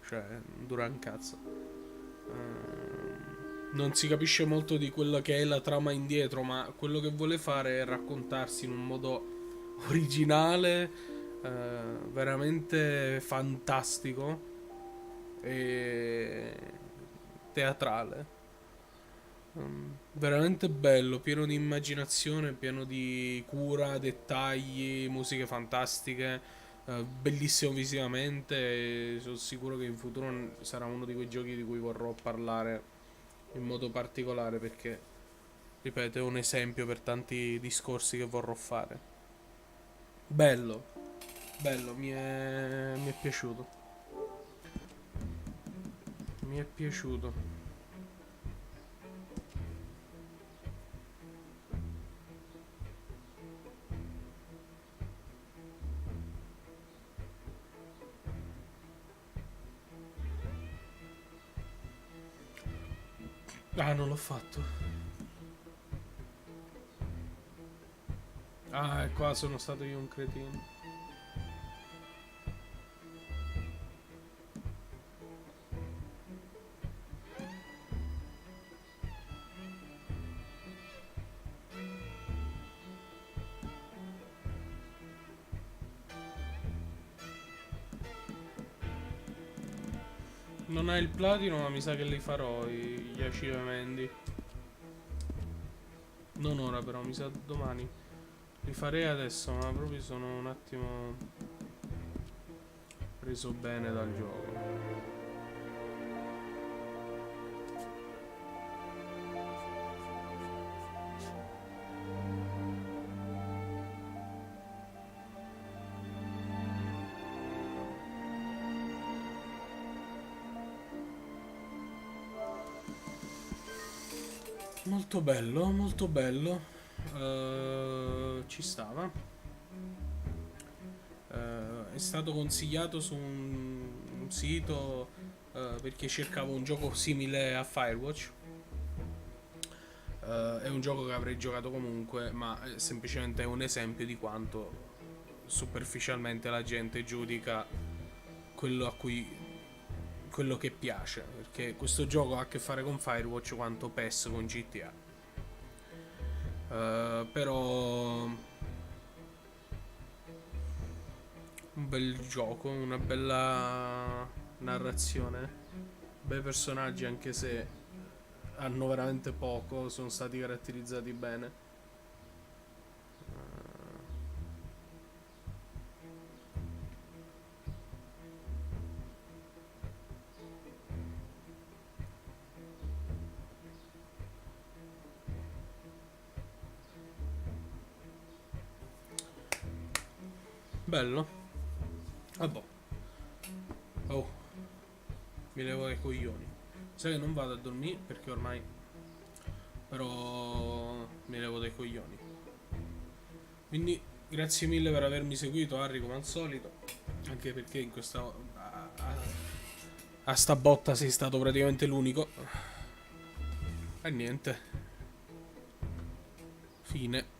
cioè dura un cazzo. Non si capisce molto di quello che è la trama indietro, ma quello che vuole fare è raccontarsi in un modo originale, veramente fantastico e teatrale. Veramente bello, pieno di immaginazione, pieno di cura, dettagli, musiche fantastiche, bellissimo visivamente. E sono sicuro che in futuro sarà uno di quei giochi di cui vorrò parlare in modo particolare perché, ripeto, è un esempio per tanti discorsi che vorrò fare. Bello, bello, mi è piaciuto. Mi è piaciuto. Ah, non l'ho fatto. Ah, e qua sono stato io un cretino. Non hai il platino, ma mi sa che li farò gli achievementi. Non ora però, mi sa domani. Li farei adesso, ma proprio sono un attimo preso bene dal gioco. Molto bello, molto bello. Ci stava. È stato consigliato su un sito perché cercavo un gioco simile a Firewatch. È un gioco che avrei giocato comunque, ma semplicemente è un esempio di quanto superficialmente la gente giudica quello che piace, perché questo gioco ha a che fare con Firewatch quanto PES con GTA. Però un bel gioco, una bella narrazione, bei personaggi anche se hanno veramente poco, sono stati caratterizzati bene. Bello. Vabbè. Oh, mi levo i coglioni. Sai che non vado a dormire perché ormai, però mi levo dei coglioni. Quindi grazie mille per avermi seguito, Harry, come al solito. Anche perché in questa a sta botta sei stato praticamente l'unico. E niente. Fine.